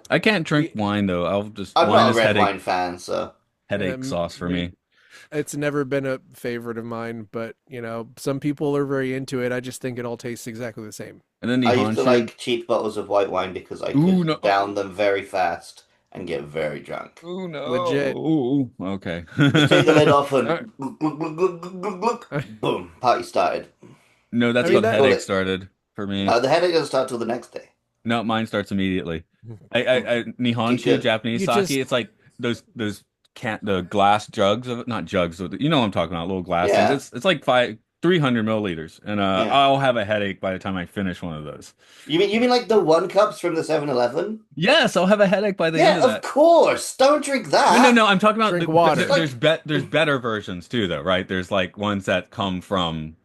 I can't drink the wine though. I'll just I'm wine not a is red wine fan, so headache sauce for me me. it's never been a favorite of mine, but some people are very into it. I just think it all tastes exactly the same. And then the I used to Hanshu. like cheap bottles of white wine because I Ooh could no. down them very fast and get very drunk. Ooh no. Legit. Ooh, okay. Just take the lid off I, and glug, glug, glug, glug, glug, glug, glug. I Boom, party started. No, I that's mean how the Didn't that pull headache it. started for me. The headache doesn't start till the next day. No, mine starts immediately. I Get Nihonshu, good. Japanese You sake. just It's like those can't the glass jugs of it, not jugs. You know what I'm talking about, little glass things. Yeah, It's like 300 milliliters, and yeah. I'll have a headache by the time I finish one of those. You mean like the one cups from the 7-Eleven? Yes, I'll have a headache by the end Yeah, of of that. course. Don't drink No, no, that. no. I'm talking about drink It's water. like there's better versions too, though, right? There's like ones that come from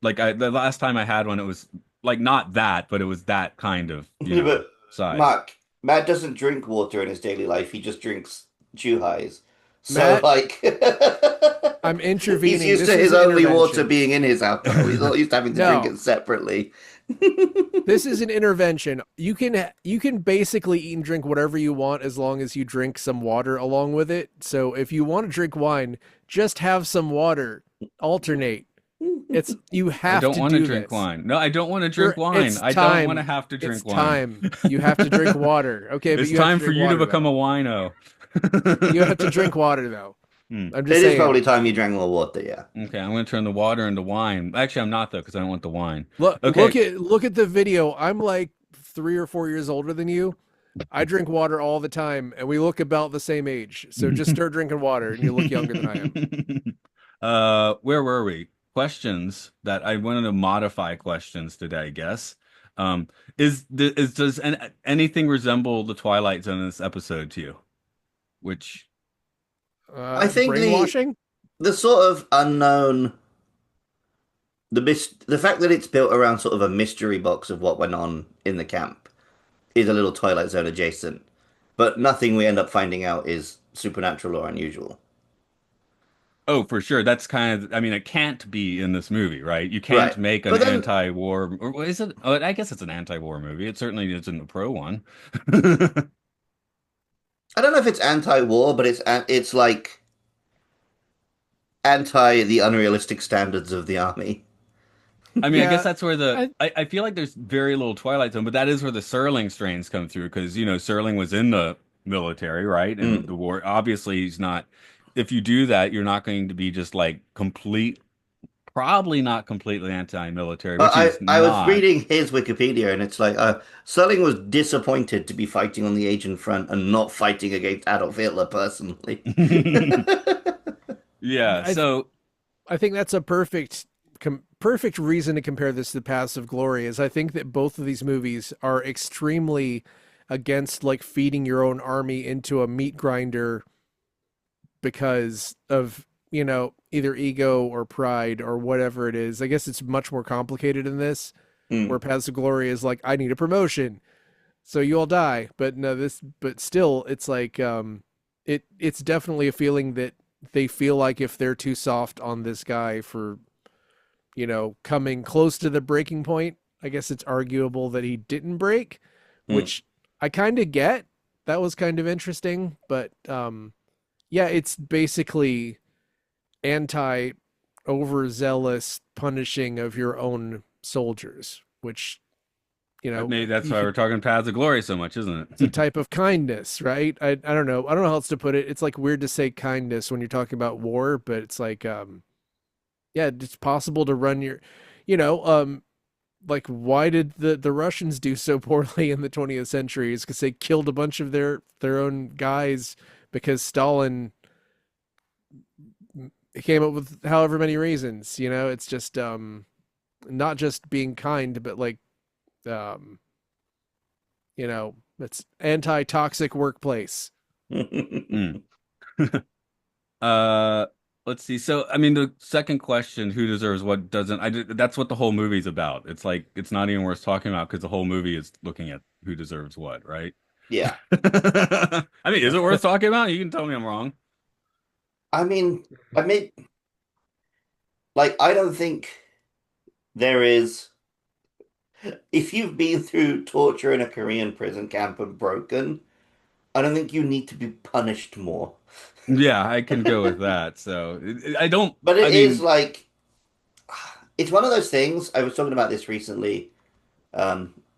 like the last time I had one, it was like not that, but it was that kind of but size. Matt doesn't drink water in his daily life. He just drinks Chuhais. So Matt, like I'm he's intervening. used This to is his an only water intervention. being in his alcohol. He's not used to having to drink No, it separately. this is an intervention. You can basically eat and drink whatever you want as long as you drink some water along with it. So if you want to drink wine, just have some water. Alternate. It's you I have don't to want to do drink this. wine. No, I don't want to drink wine. It's I don't want to time. have to It's drink wine. time. You have to drink water. Okay, but It's you have to time for drink you to water become a though. wino. You have to drink water though. Hmm. I'm just It is saying. probably time you drank more water, yeah. Okay, I'm going to turn the water into wine. Actually, I'm not though because I don't want the wine. Look Okay. look at the video. I'm like 3 or 4 years older than you. I drink water all the time, and we look about the same age. So just start drinking water, and you look younger than I am. Where were we? Questions that I wanted to modify questions today, I guess. Um, does anything resemble the Twilight Zone in this episode to you? Which I think Brainwashing? the sort of unknown the fact that it's built around sort of a mystery box of what went on in the camp is a little Twilight Zone adjacent. But nothing we end up finding out is supernatural or unusual. Oh, for sure. That's kind of, I mean, it can't be in this movie, right? You can't Right. make an But then anti-war, or is it? Oh, I guess it's an anti-war movie. It certainly isn't a pro one. I don't know if it's anti-war, but it's like anti the unrealistic standards of the army. I mean, I guess Yeah. that's where I I feel like there's very little Twilight Zone, but that is where the Serling strains come through because, Serling was in the military, right? And Mm. the war, obviously, he's not, if you do that, you're not going to be just like probably not completely anti-military, which he's I was not. reading his Wikipedia, and it's like Sterling was disappointed to be fighting on the Asian front and not fighting against Adolf Hitler personally. Yeah, I so I think that's a perfect reason to compare this to Paths of Glory. Is I think that both of these movies are extremely against like feeding your own army into a meat grinder because of either ego or pride or whatever it is. I guess it's much more complicated in this, Mm. where Paths of Glory is like I need a promotion, so you all die. But no, but still, it's like it's definitely a feeling that they feel like if they're too soft on this guy for coming close to the breaking point, I guess it's arguable that he didn't break, Mm. which I kind of get. That was kind of interesting, but yeah, it's basically anti overzealous punishing of your own soldiers, which maybe that's you why could we're talking Paths of Glory so much, isn't it's a it? type of kindness, right? I don't know. I don't know how else to put it. It's like weird to say kindness when you're talking about war, but it's like yeah, it's possible to run your you know, like why did the Russians do so poorly in the 20th century? Is because they killed a bunch of their own guys because Stalin came up with however many reasons. It's just not just being kind, but like um it's anti-toxic workplace. Mm. Uh, let's see. So, I mean, the second question, who deserves what doesn't, that's what the whole movie's about. It's like, it's not even worth talking about because the whole movie is looking at who deserves what, right? Yeah. I mean, is it worth talking about? You can tell me I'm wrong. I mean, I mean, like, I don't think there is. If you've been through torture in a Korean prison camp and broken, I don't think you need to be punished more. Yeah, I can go with that. So, I don't, But I it is mean, like, it's one of those things. I was talking about this recently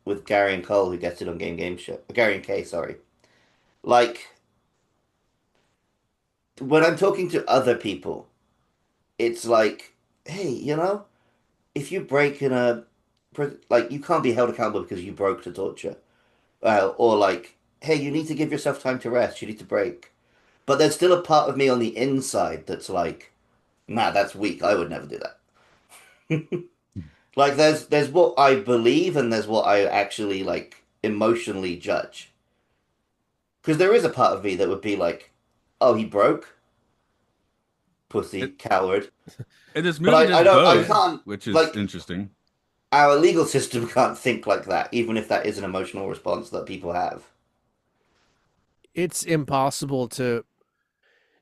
with Gary and Cole, who gets it on Game Show. Gary and Kay, sorry. Like, when I'm talking to other people, it's like, hey, if you break in like, you can't be held accountable because you broke to torture. or like, hey, you need to give yourself time to rest. You need to break. But there's still a part of me on the inside that's like, nah, that's weak. I would never do that. Like there's what I believe and there's what I actually like emotionally judge. Because there is a part of me that would be like, oh, he broke, pussy, It, coward. this But movie I does don't I both, can't which is like interesting. our legal system can't think like that, even if that is an emotional response that people have. It's impossible to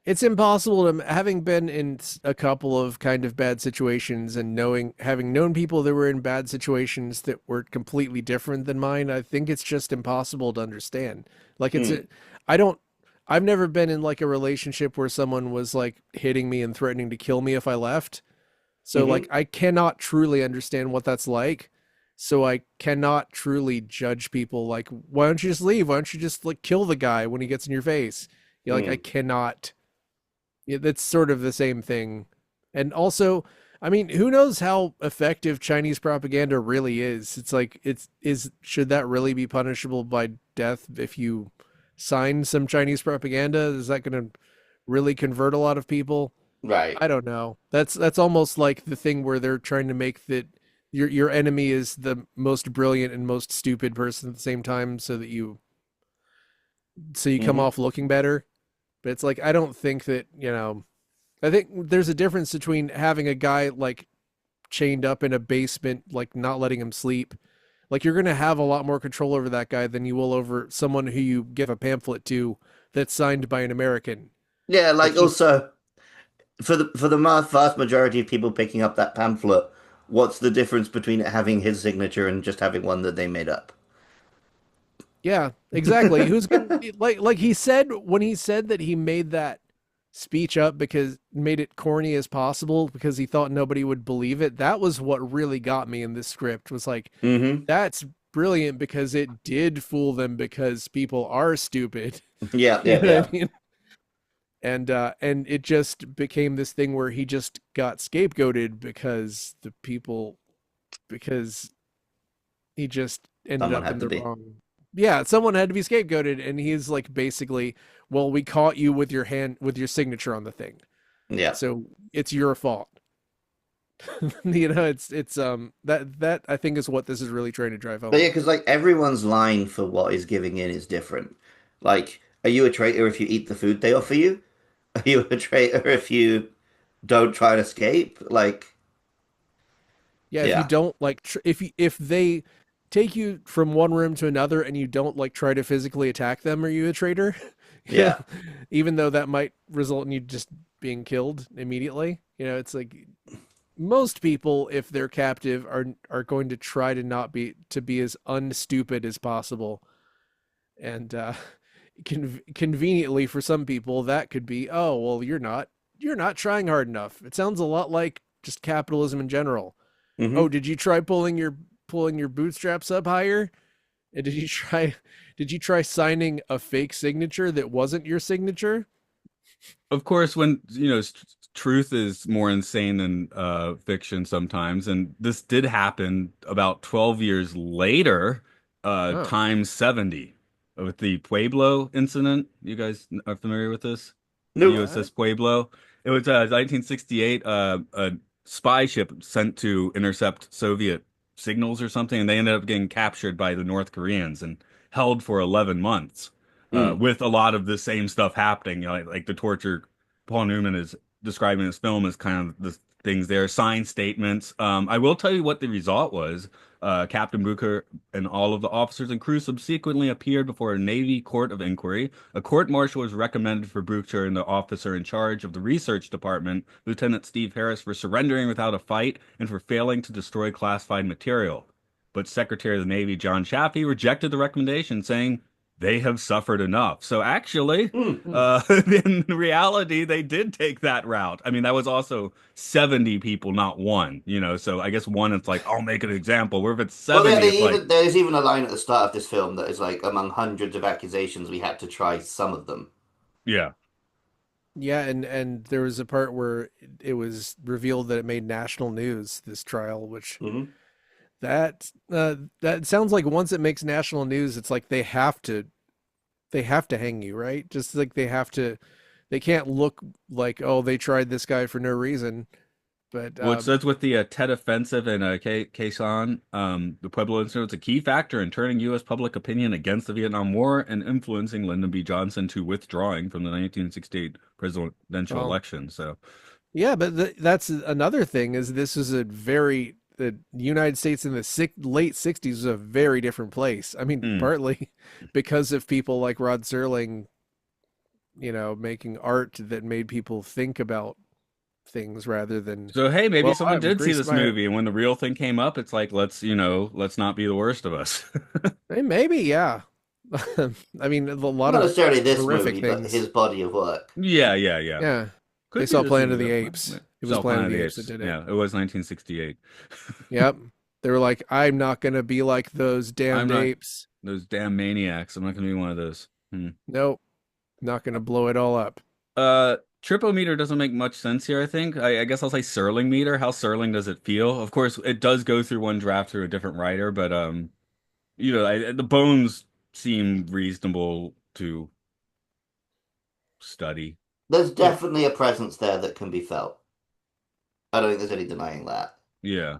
it's impossible to, having been in a couple of kind of bad situations and knowing having known people that were in bad situations that were completely different than mine. I think it's just impossible to understand. Like Mm. I don't I've never been in like a relationship where someone was like hitting me and threatening to kill me if I left. So like Hmm. I cannot truly understand what that's like. So I cannot truly judge people like, why don't you just leave? Why don't you just like kill the guy when he gets in your face? You're like, I Mm. cannot. Yeah, that's sort of the same thing. And also, I mean, who knows how effective Chinese propaganda really is? It's like it's is should that really be punishable by death if you sign some Chinese propaganda? Is that going to really convert a lot of people? Right. I don't know. That's almost like the thing where they're trying to make that your enemy is the most brilliant and most stupid person at the same time so you come Hmm. off looking better. But it's like I don't think that, I think there's a difference between having a guy like chained up in a basement, like not letting him sleep. Like you're gonna have a lot more control over that guy than you will over someone who you give a pamphlet to that's signed by an American. Yeah, Like like he, also for the vast majority of people picking up that pamphlet, what's the difference between it having his signature and just having one that they made up? yeah, exactly. Who's gonna like he said when he said that he made that speech up because made it corny as possible because he thought nobody would believe it. That was what really got me in this script was like, Hmm. that's brilliant because it did fool them because people are stupid. Yeah, You yeah, know what yeah. I mean? And it just became this thing where he just got scapegoated because he just ended Someone up had in to the be. wrong. Yeah, someone had to be scapegoated, and he's like basically, well, we caught you with your hand with your signature on the thing, Yeah. so it's your fault. It's that I think is what this is really trying to drive But home. yeah, because like everyone's line for what is giving in is different. Like, are you a traitor if you eat the food they offer you? Are you a traitor if you don't try and escape? Like, Yeah, if you yeah, don't like if they take you from one room to another and you don't like try to physically attack them, are you a traitor? Yeah, yeah. even though that might result in you just being killed immediately. It's like most people, if they're captive, are going to try to not be as unstupid as possible. And conveniently for some people, that could be, oh well, you're not trying hard enough. It sounds a lot like just capitalism in general. Oh, Hmm. did you try pulling your bootstraps up higher? And did you try signing a fake signature that wasn't your signature? Of course, when truth is more insane than fiction sometimes, and this did happen about 12 years later, Oh, times 70, with the Pueblo incident. You guys are familiar with this? The Nope. what? USS Pueblo. It was 1968, a spy ship sent to intercept Soviet signals or something, and they ended up getting captured by the North Koreans and held for 11 months, Mm. with a lot of the same stuff happening. Like the torture Paul Newman is describing in his film is kind of the things there, signed statements. I will tell you what the result was. Captain Booker and all of the officers and crew subsequently appeared before a Navy court of inquiry. A court-martial was recommended for Booker and the officer in charge of the research department, Lieutenant Steve Harris, for surrendering without a fight and for failing to destroy classified material. But Secretary of the Navy John Chaffee rejected the recommendation, saying they have suffered enough. So actually, Mm. Hmm. in reality, they did take that route. I mean, that was also 70 people, not one, So I guess one, it's like, I'll make an example. Where if it's Well, yeah, 70, it's like, there's even a line at the start of this film that is like, among hundreds of accusations, we had to try some of them. yeah. Yeah, and there was a part where it was revealed that it made national news, this trial, which Hmm. That sounds like once it makes national news, it's like they have to hang you, right? Just like they can't look like, oh, they tried this guy for no reason. But Well, it says with the Tet Offensive and Quezon, the Pueblo incident was a key factor in turning U.S. public opinion against the Vietnam War and influencing Lyndon B. Johnson to withdrawing from the 1968 presidential well, election. So, yeah, but that's another thing is this is the United States in the late 60s was a very different place. I mean, mm. partly because of people like Rod Serling, making art that made people think about things rather than, So hey, maybe well, someone I've did see greased this my, movie, and when the real thing came up, it's like let's not be the worst of us. maybe, yeah. I mean, a lot Not of necessarily this horrific movie, but things. his body of work. Yeah, yeah, yeah. Yeah. They Could be saw this Planet of movie the though. Apes. It was Saw Planet Planet of of the the Apes that Apes. did it. Yeah, it was 1968. Yep. They were like, I'm not going to be like those I'm damned not apes. those damn maniacs. I'm not gonna be one of those. Hmm. Nope. Not going to blow it all up. Tripometer doesn't make much sense here, I think. I guess I'll say Serling meter. How Serling does it feel? Of course, it does go through one draft through a different writer, but the bones seem reasonable to study. There's Yep. definitely a presence there that can be felt. I don't think there's any denying that. Yeah.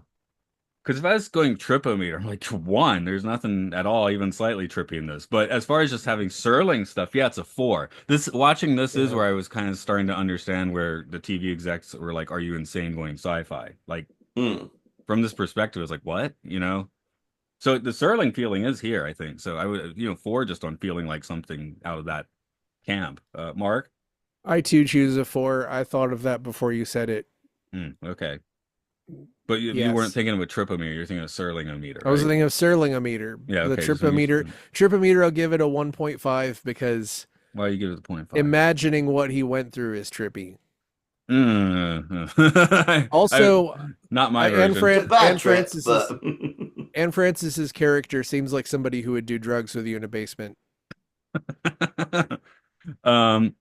Because if I was going tripometer, I'm like, one, there's nothing at all even slightly trippy in this. But as far as just having Serling stuff, yeah, it's a four. Watching this is Yeah. where I was kind of starting to understand where the TV execs were like, are you insane going sci-fi? Like Hmm. from this perspective, it's like, what? So the Serling feeling is here, I think. So I would, four just on feeling like something out of that camp. Mark? I too choose a four. I thought of that before you said it. Okay. But you weren't Yes. thinking of a tripometer, you're thinking of Serlingometer, I was right? thinking of Serlingometer. Yeah, The okay. tripometer, I'll give it a 1.5 because Why you give it the point five? imagining what he went through is trippy. I, Also, not my I, Anne, version. It's a Fran- bad Anne trip, Francis's but Anne Francis's character seems like somebody who would do drugs with you in a basement. Um,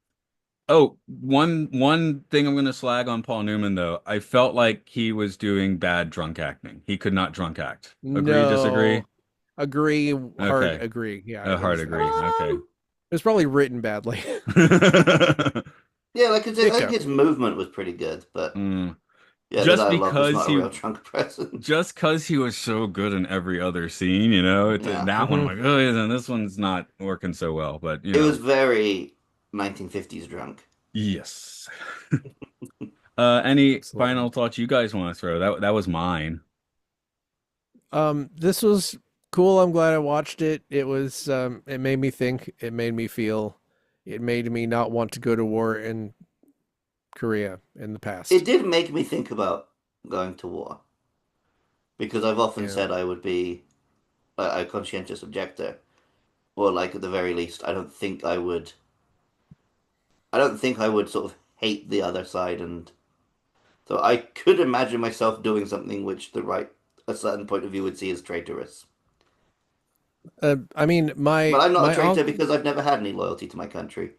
one thing I'm gonna slag on Paul Newman though. I felt like he was doing bad drunk acting. He could not drunk act. Agree, disagree? No, agree, hard Okay. agree. Yeah, A it hard was agree. Okay. um, it was probably written badly. yeah, like I think Ditto. his movement was pretty good, but Mm. yeah, the Just dialogue was because not a he real chunk of presence. just because he was so good in every other scene, Yeah, that one I'm Hmm. like, oh, and this one's not working so well. But it was very 1950s drunk. yes. Any Absolutely. final thoughts you guys want to throw? That was mine. This was cool. I'm glad I watched it. It made me think. It made me feel. It made me not want to go to war in Korea in the It past. did make me think about going to war because I've often Yeah. said I would be a conscientious objector, or like at the very least, I don't think I would sort of hate the other side, and so I could imagine myself doing something which a certain point of view would see as traitorous. I mean, But I'm not a my traitor uncle. because I've never had any loyalty to my country.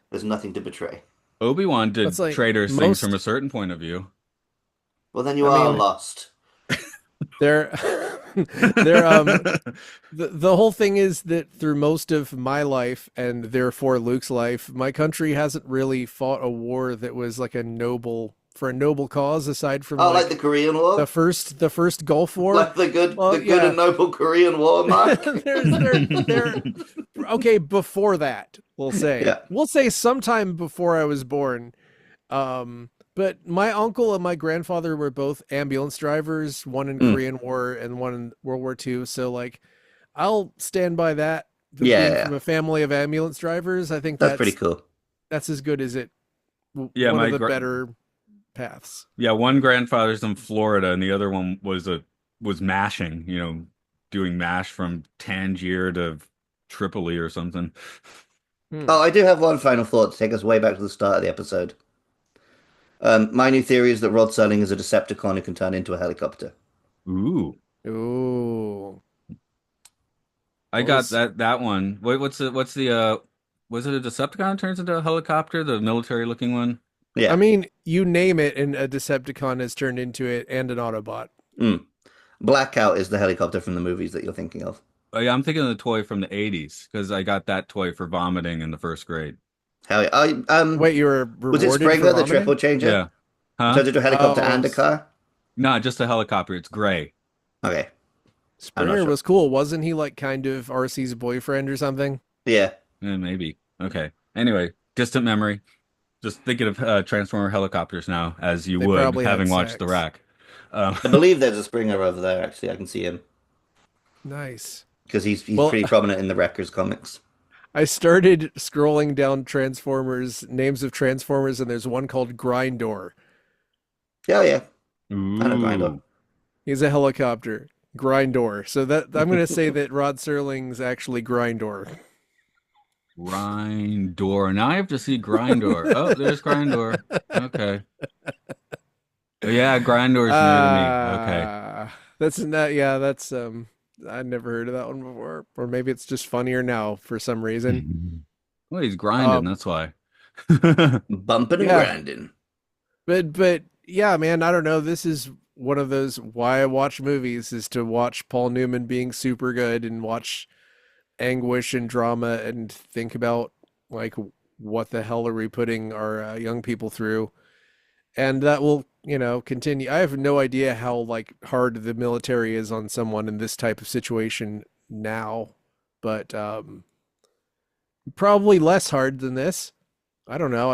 There's nothing to betray. Obi-Wan That's did like traitorous things from a most. certain point of view. Well, then you I are mean, lost. they're they're the whole thing is that through most of my life and therefore Luke's life, my country hasn't really fought a war that was like for a noble cause aside from Oh, like the like Korean the War, first Gulf War. like the Well, good and yeah. noble Korean War, Mark. They're okay before that, we'll say. Yeah. We'll say sometime before I was born. But my uncle and my grandfather were both ambulance drivers, one in Mm. Korean War and one in World War II. So like I'll stand by that. Yeah, Being yeah, from a family of ambulance drivers, I think that's pretty cool. that's as good as Yeah, one of the better paths. one grandfather's in Florida, and the other one was mashing. Doing mash from Tangier to Tripoli or something. Hmm. Oh, I do have one final thought to take us way back to the start of the episode. My new theory is that Rod Serling is a Decepticon who can turn into a helicopter. Ooh, Ooh. I What got was that one. What's the was it a Decepticon turns into a helicopter, the military looking one? I Yeah. mean, you name it and a Decepticon has turned into it and an Autobot. Mm. Blackout is the helicopter from the movies that you're thinking of. Oh, yeah, I'm thinking of the toy from the 80s because I got that toy for vomiting in the first grade. Hell yeah. Wait, you were Was it rewarded for Springer, the vomiting? triple changer? Yeah. Huh? Turned into a helicopter Oh, and a car? No, just a helicopter. It's gray. Okay, I'm not Springer sure. was cool. Wasn't he like kind of RC's boyfriend or something? Yeah. Maybe. Okay. Anyway, distant memory. Just thinking of Transformer helicopters now, as you They would, probably had having watched The sex. Rack. I believe there's a Springer over there, actually. I can see him. Nice. Because he's Well, pretty prominent in the Wreckers comics. I started scrolling down Transformers, names of Transformers, and there's one called Grindor. Yeah, yeah. I know Grinder. Ooh. He's a helicopter. Grindor. So that I'm going to say that Rod Serling's actually Grindor. Grindor. Now I have to see Grindor. Oh, there's Grindor. Okay. Oh, yeah, Grindor's new to me. Okay. That's not, yeah, that's I'd never heard of that one before. Or maybe it's just funnier now for some reason. Well, he's grinding, Um, that's why. Bumping and yeah, grinding. but yeah, man, I don't know. This is one of those why I watch movies is to watch Paul Newman being super good and watch anguish and drama and think about like what the hell are we putting our young people through, and that will continue. I have no idea how like hard the military is on someone in this type of situation now, but probably less hard than this. I don't know. I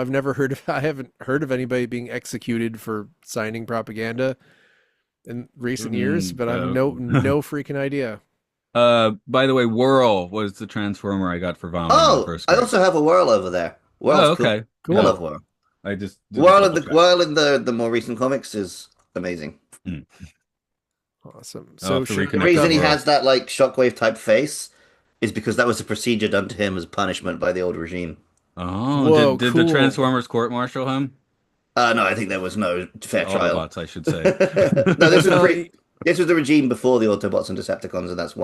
haven't heard of anybody being executed for signing propaganda in recent years, Mm, but I've no freaking idea. by the way, Whirl was the transformer I got for vomiting in Oh, first I grade. also have a Whirl over there. Whirl's Oh, cool. okay. I Yeah. love Cool. Whirl. I just did a double check. Whirl in the more recent comics is amazing. Hmm. Awesome. I'll So have to should we The reconnect look with reason up? he Whirl. has that like shockwave type face is because that was a procedure done to him as punishment by the old regime. Oh, Whoa, did the cool. Transformers court martial him? No, I think there was no fair trial. Autobots, I should say. No, this was No, this was the regime before the Autobots and Decepticons, and that's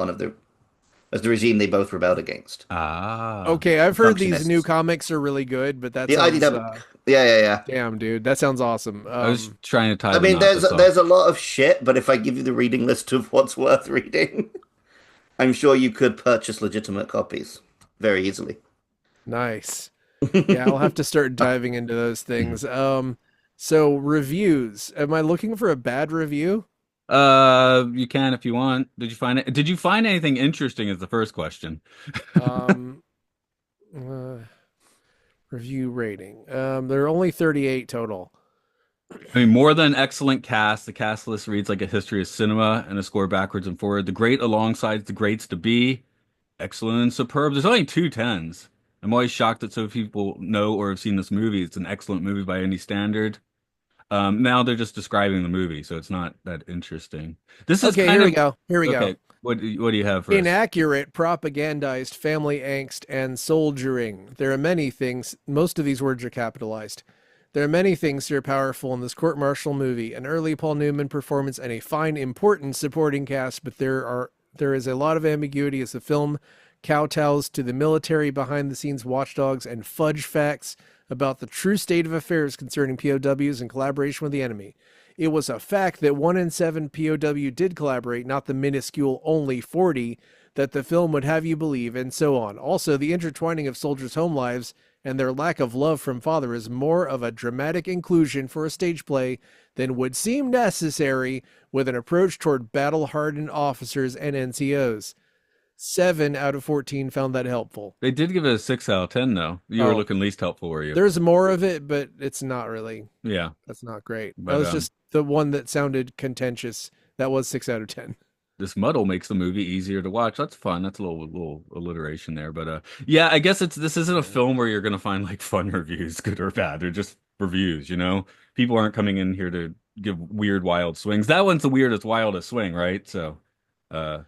the regime they both rebelled against. Ah. okay, The I've heard these new Functionists. comics are really good, but that The sounds IDW. Yeah, yeah, yeah. damn, dude, that sounds awesome. I was trying to tie I the mean, knot, there's that's all. there's a lot of shit, but if I give you the reading list of what's worth reading, I'm sure you could purchase legitimate copies very easily. Nice. Yeah, I'll have to start diving into those things. So reviews. Am I looking for a bad review? You can if you want. Did you find anything interesting is the first question. Um, uh, review rating. There are only 38 total. I mean, more than excellent cast. The cast list reads like a history of cinema and a score backwards and forward. The great alongside the greats to be. Excellent and superb. There's only two tens. I'm always shocked that so few people know or have seen this movie. It's an excellent movie by any standard. Now they're just describing the movie, so it's not that interesting. This is Okay, kind here we of go. Here we go. okay. What do you have for us? Inaccurate, propagandized family angst and soldiering. There are many things, most of these words are capitalized. There are many things that are powerful in this court martial movie, an early Paul Newman performance and a fine, important supporting cast, but there is a lot of ambiguity as the film kowtows to the military behind the scenes watchdogs and fudge facts about the true state of affairs concerning POWs in collaboration with the enemy. It was a fact that 1 in 7 POW did collaborate, not the minuscule only 40 that the film would have you believe, and so on. Also, the intertwining of soldiers' home lives and their lack of love from father is more of a dramatic inclusion for a stage play than would seem necessary with an approach toward battle-hardened officers and NCOs. 7 out of 14 found that helpful. They did give it a 6 out of 10, though. You were Oh, looking least helpful, were you? there's more of it, but it's not really. Yeah, That's not great. That but was just the one that sounded contentious. That was 6 out of 10. this muddle makes the movie easier to watch. That's fun. That's a little alliteration there, but yeah, I guess this isn't a film where you're gonna find like fun reviews, good or bad. They're just reviews, you know. People aren't coming in here to give weird, wild swings. That one's the weirdest, wildest swing, right? So, uh,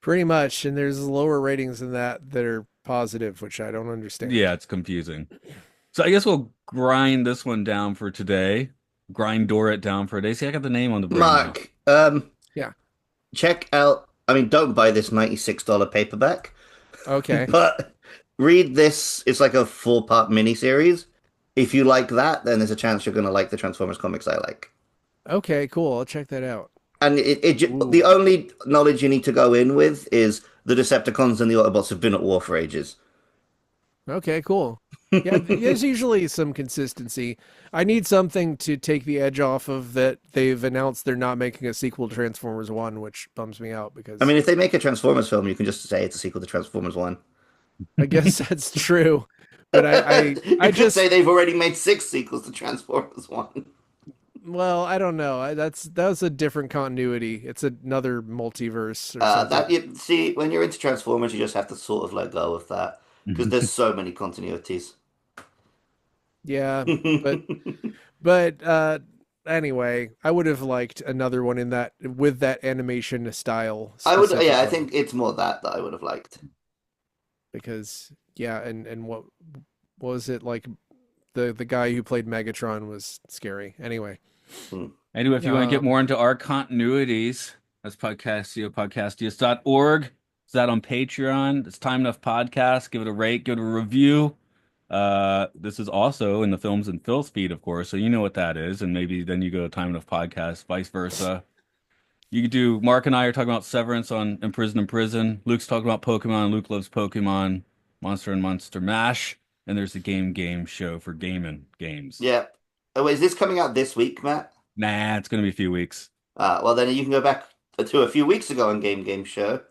Pretty much, and there's lower ratings than that are positive, which I don't yeah, understand. it's confusing. So I guess we'll grind this one down for today. Grind Dora it down for a day. See, I got the name on the brain now. Mark, Yeah. check out. I mean, don't buy this $96 paperback, Okay. but read this. It's like a 4-part miniseries. If you like that, then there's a chance you're going to like the Transformers comics I like. Okay, cool. I'll check that out. And the Ooh. only knowledge you need to go in with is the Decepticons and the Autobots have been at war for ages. Okay, cool. Yeah, there's usually some consistency. I need something to take the edge off of that they've announced they're not making a sequel to Transformers 1, which bums me out I because mean, if they make a Transformers film, you can just say it's a sequel to Transformers 1. I guess that's true. But I You could say just, they've already made six sequels to Transformers 1. well, I don't know. That's a different continuity. It's another multiverse or something. That you see, when you're into Transformers, you just have to sort of let go of that because there's so many continuities. Yeah, but but anyway, I would have liked another one in that with that animation style I would, yeah, I specifically think it's more that I would have liked. because yeah, and what was it like the guy who played Megatron was scary. Anyway, Hmm. Anyway, if you want to get um more into our continuities, that's podcastiopodcastius.org. It's that on Patreon. It's Time Enough Podcast. Give it a rate, give it a review. This is also in the Films and Phil's feed, of course, so you know what that is, and maybe then you go to Time Enough Podcast, vice versa. You could do Mark and I are talking about Severance on In Prison. Luke's talking about Pokemon. Luke loves Pokemon, Monster and Monster Mash, and there's the Game show for gaming games. Yeah. Oh, wait, is this coming out this week, Matt? Nah, it's gonna be a few weeks. Well, then you can go back to a few weeks ago on Game Show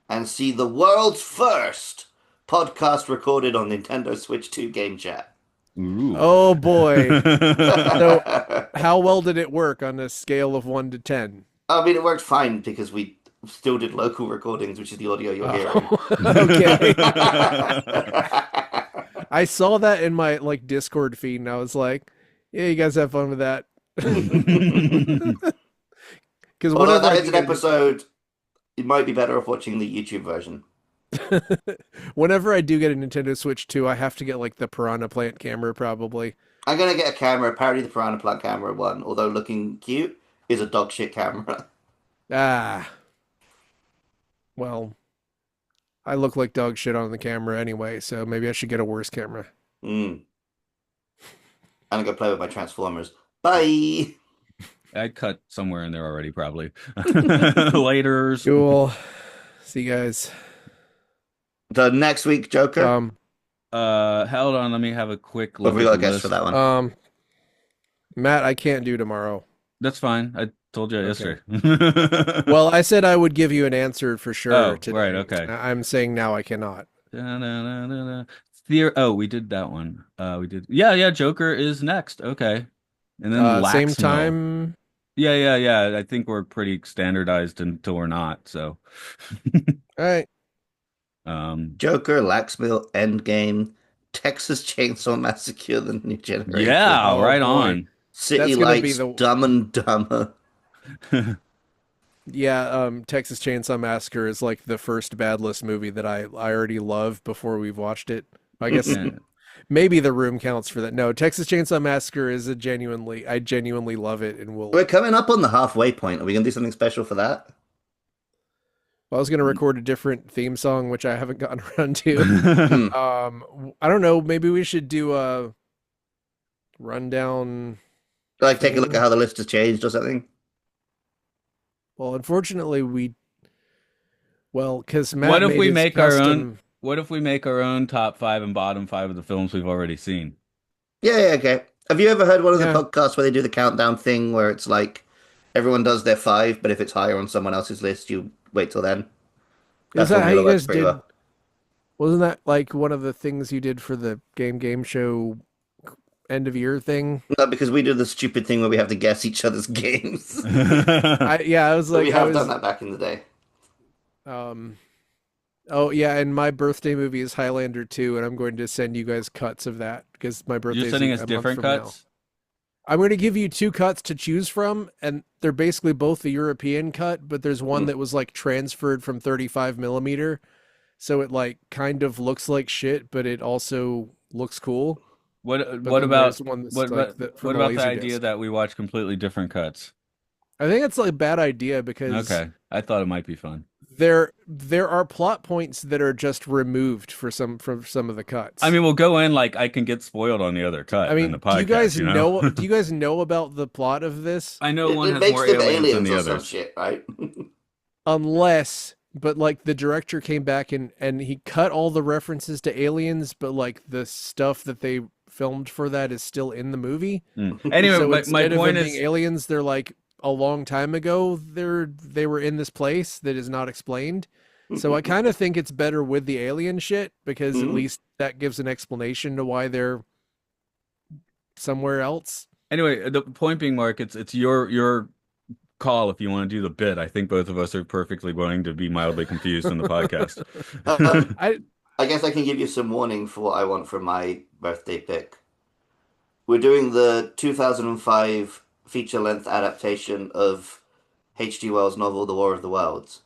and see the world's first podcast recorded on Nintendo Switch 2 Game Chat. Ooh. oh boy. So I how well did it work on a scale of 1 to 10? mean, it worked fine because we still did local recordings, which is the audio you're hearing. Oh, okay. I saw that in my like Discord feed and I was like, yeah, you guys have fun with that. Because Although whenever that I is do an get episode, it might be better off watching the YouTube version. whenever I do get a Nintendo Switch 2, I have to get like the Piranha Plant camera probably. I'm gonna get a camera, parody the Piranha Plant camera one, although looking cute, is a dog shit camera. Ah, well, I look like dog shit on the camera anyway, so maybe I should get a worse camera. Mm. I'm gonna go play with my Transformers. Bye. I cut somewhere in there already, probably. Laters. Cool. See you guys. The next week, Joker. Um, Hold on, let me have a quick What have look we at got the a guess for list. that one? Matt, I can't do tomorrow. That's fine. I told you Okay. yesterday. Well, I said I would give you an answer for sure Oh, right, today. okay. I'm saying now I cannot. Da-da-da-da-da. Oh, we did that one. We did. Yeah, Joker is next. Okay. And then Same Laxmill. time. Yeah. I think we're pretty standardized until we're not. So, All right. um, Joker, Laxmill, Endgame, Texas Chainsaw Massacre: The New Generation, yeah, Oh right boy. on. City That's gonna be Lights, the Dumb and Dumber. yeah, Texas Chainsaw Massacre is like the first bad list movie that I already love before we've watched it. I guess Yeah. maybe The Room counts for that. No, Texas Chainsaw Massacre is I genuinely love it and will We're coming up on the halfway point. Are we gonna do something special for that? I was gonna record a different theme song which I haven't gotten around to. Hmm. I don't know, maybe we should do a rundown Like take a look at thing. how the list has changed or something. Well, unfortunately because What Matt if made we his make our own? custom. What if we make our own top five and bottom five of the films we've already seen? Yeah, okay. Have you ever heard one of the Yeah. podcasts where they do the countdown thing where it's like everyone does their five, but if it's higher on someone else's list, you wait till then? Is That that how formula you works guys pretty did? well. Wasn't that like one of the things you did for the game show end of year thing? No, because we do the stupid thing where we have to guess each other's games. I was But we like I have done was that back in the day. um oh yeah, and my birthday movie is Highlander 2 and I'm going to send you guys cuts of that because my You're birthday's sending us a month different from now. cuts? I'm going to give you two cuts to choose from and they're basically both the European cut, but there's one Hmm. that was like transferred from 35 millimeter. So it like kind of looks like shit, but it also looks cool. What But what then there's about one that's what like about from what a about the laser idea disc. that we watch completely different cuts? I think it's like a bad idea because Okay, I thought it might be fun. there are plot points that are just removed from some of the cuts. I mean, we'll go in like I can get spoiled on the other I cut in the mean, podcast, you know? do you guys know about the plot of this? I know one It has makes more them aliens than aliens the or some others. shit, right? But like the director came back and he cut all the references to aliens, but like the stuff that they filmed for that is still in the movie. Anyway, So my instead of point them being is, aliens, they're like a long time ago they were in this place that is not explained. So I kind of think it's better with the alien shit because at least that gives an explanation to why they're somewhere else. anyway, the point being, Mark, it's your call if you want to do the bit. I think both of us are perfectly willing to be mildly confused on the podcast. I I guess I can give you some warning for what I want for my birthday pick. We're doing the 2005 feature-length adaptation of H.G. Wells' novel *The War of the Worlds*.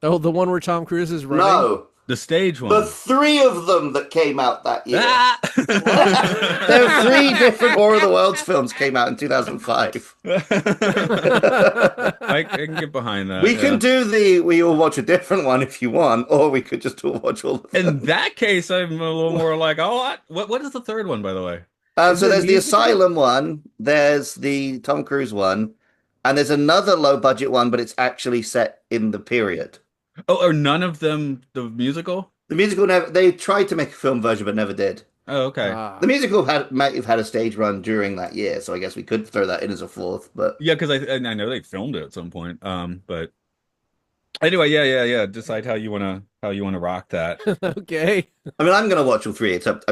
Oh, the one where Tom Cruise is running? No, The stage the one. 3 of them that came out that year. Ah! There are 3 different *War of the Worlds* films came out in 2005. I can get behind that. We can do we all watch a different one if you want, or we could just all watch all of them. In that case, I'm a little more like, oh, what is the third one, by the way? So it there's the musical? Asylum one, there's the Tom Cruise one, and there's another low budget one, but it's actually set in the period. Oh, are none of them the musical? The musical they tried to make a film version but never did. Oh, okay. The musical might have had a stage run during that year, so I guess we could throw that in as a fourth. But Yeah, because I know they filmed it at some point. But anyway, yeah. Decide how you wanna rock that. Okay. I mean, I'm gonna watch all 3. Except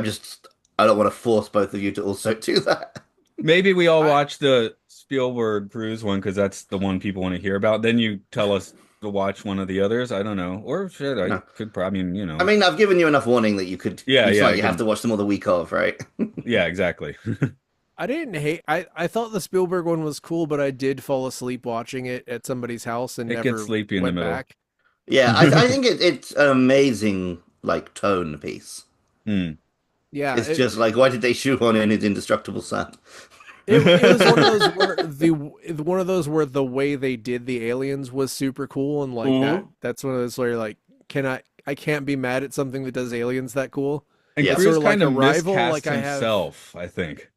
I don't want to force both of you to also do that. Maybe we all watch the Spielberg Cruise one because that's the one people want to hear about. Then you tell us to watch one of the others. I don't know, or shit, I No. could probably, you know. I mean, I've given you enough warning that you could. Yeah, it's yeah, like I you have to watch them all the week of, right? Yeah, exactly. I didn't hate I thought the Spielberg one was cool, but I did fall asleep watching it at somebody's house and It never gets sleepy in the went middle. back. Yeah, I think it's an amazing like tone piece. Yeah, It's just like, why did they shoehorn in his indestructible son? it was one of those where the way they did the aliens was super cool and like that's one of those where you're like, I can't be mad at something that does aliens that cool. And Yeah. Cruise Sort of like kind of Arrival, miscast like I have- himself, I think.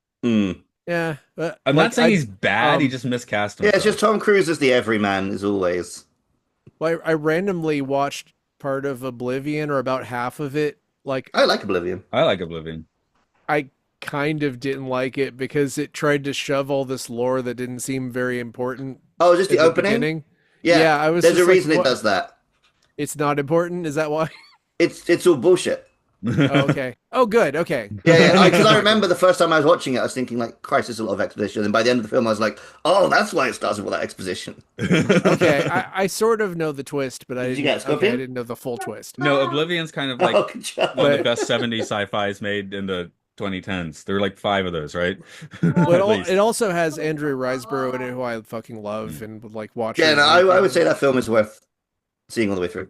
Yeah, but I'm like, not saying I- he's bad, he just miscast Yeah, himself. it's just Tom Cruise as the everyman as always. Well, I randomly watched part of Oblivion or about half of it. Like I like Oblivion. I like Oblivion. I kind of didn't like it because it tried to shove all this lore that didn't seem very important Oh, just at the opening? beginning. Yeah, I was there's a just like, reason it what? does that. It's not important. Is that why? It's all bullshit. Oh, okay. Oh, good. Okay. Yeah, because I remember the first time I was watching it, I was thinking like, Christ, there's a lot of exposition. And by the end of the film, I was like, oh, that's why it starts with all that exposition. Okay. I sort of know the twist, but I Did you didn't. get Scorpion? I didn't know the full twist. No, Oblivion's kind of like Oh, good job. one of the best 70s sci-fis made in the 2010s. There were like 5 of those, right? But At least. it also has Andrew Riseborough in it, who I fucking love and would like watch. Yeah, his no, I would movies. say that film is worth seeing all the way through.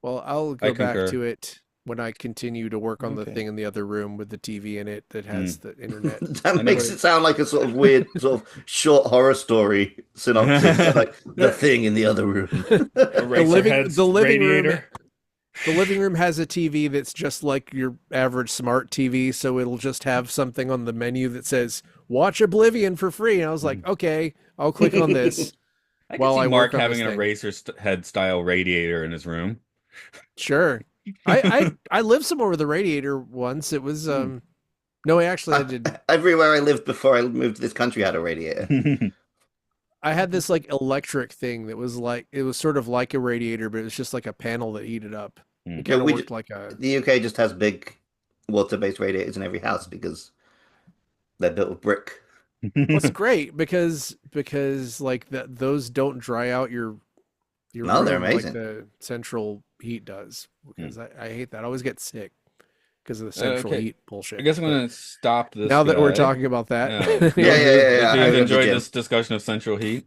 Well, I'll I go back concur. to it when I continue to work on the Okay. thing in the other room with the TV in it that has the internet. That makes it sound like a sort of weird, sort of short horror story synopsis, like the thing in the other room. The living room has a TV that's just like your average smart TV, so it'll just have something on the menu that says "Watch Oblivion for free," and I was like, "Okay, I'll click on this." I can while see I Mark work on having this an thing. eraser head style radiator in his room. Sure. I lived somewhere with a radiator once. It was no, actually I did. Everywhere I lived before I moved to this country had a radiator. I had this like electric thing that was like it was sort of like a radiator, but it was just like a panel that heated up. It Yeah, kind of we worked like a The UK just has big water-based radiators in every house because they're built with brick. It's great because like those don't dry out your No, they're room like amazing. the central heat does. Because I hate that. I always get sick because of the central okay. heat bullshit. I guess I'm going to stop this Now that we're guy. talking about that, Yeah. Yeah. If I you've have enjoyed the this discussion of central heat.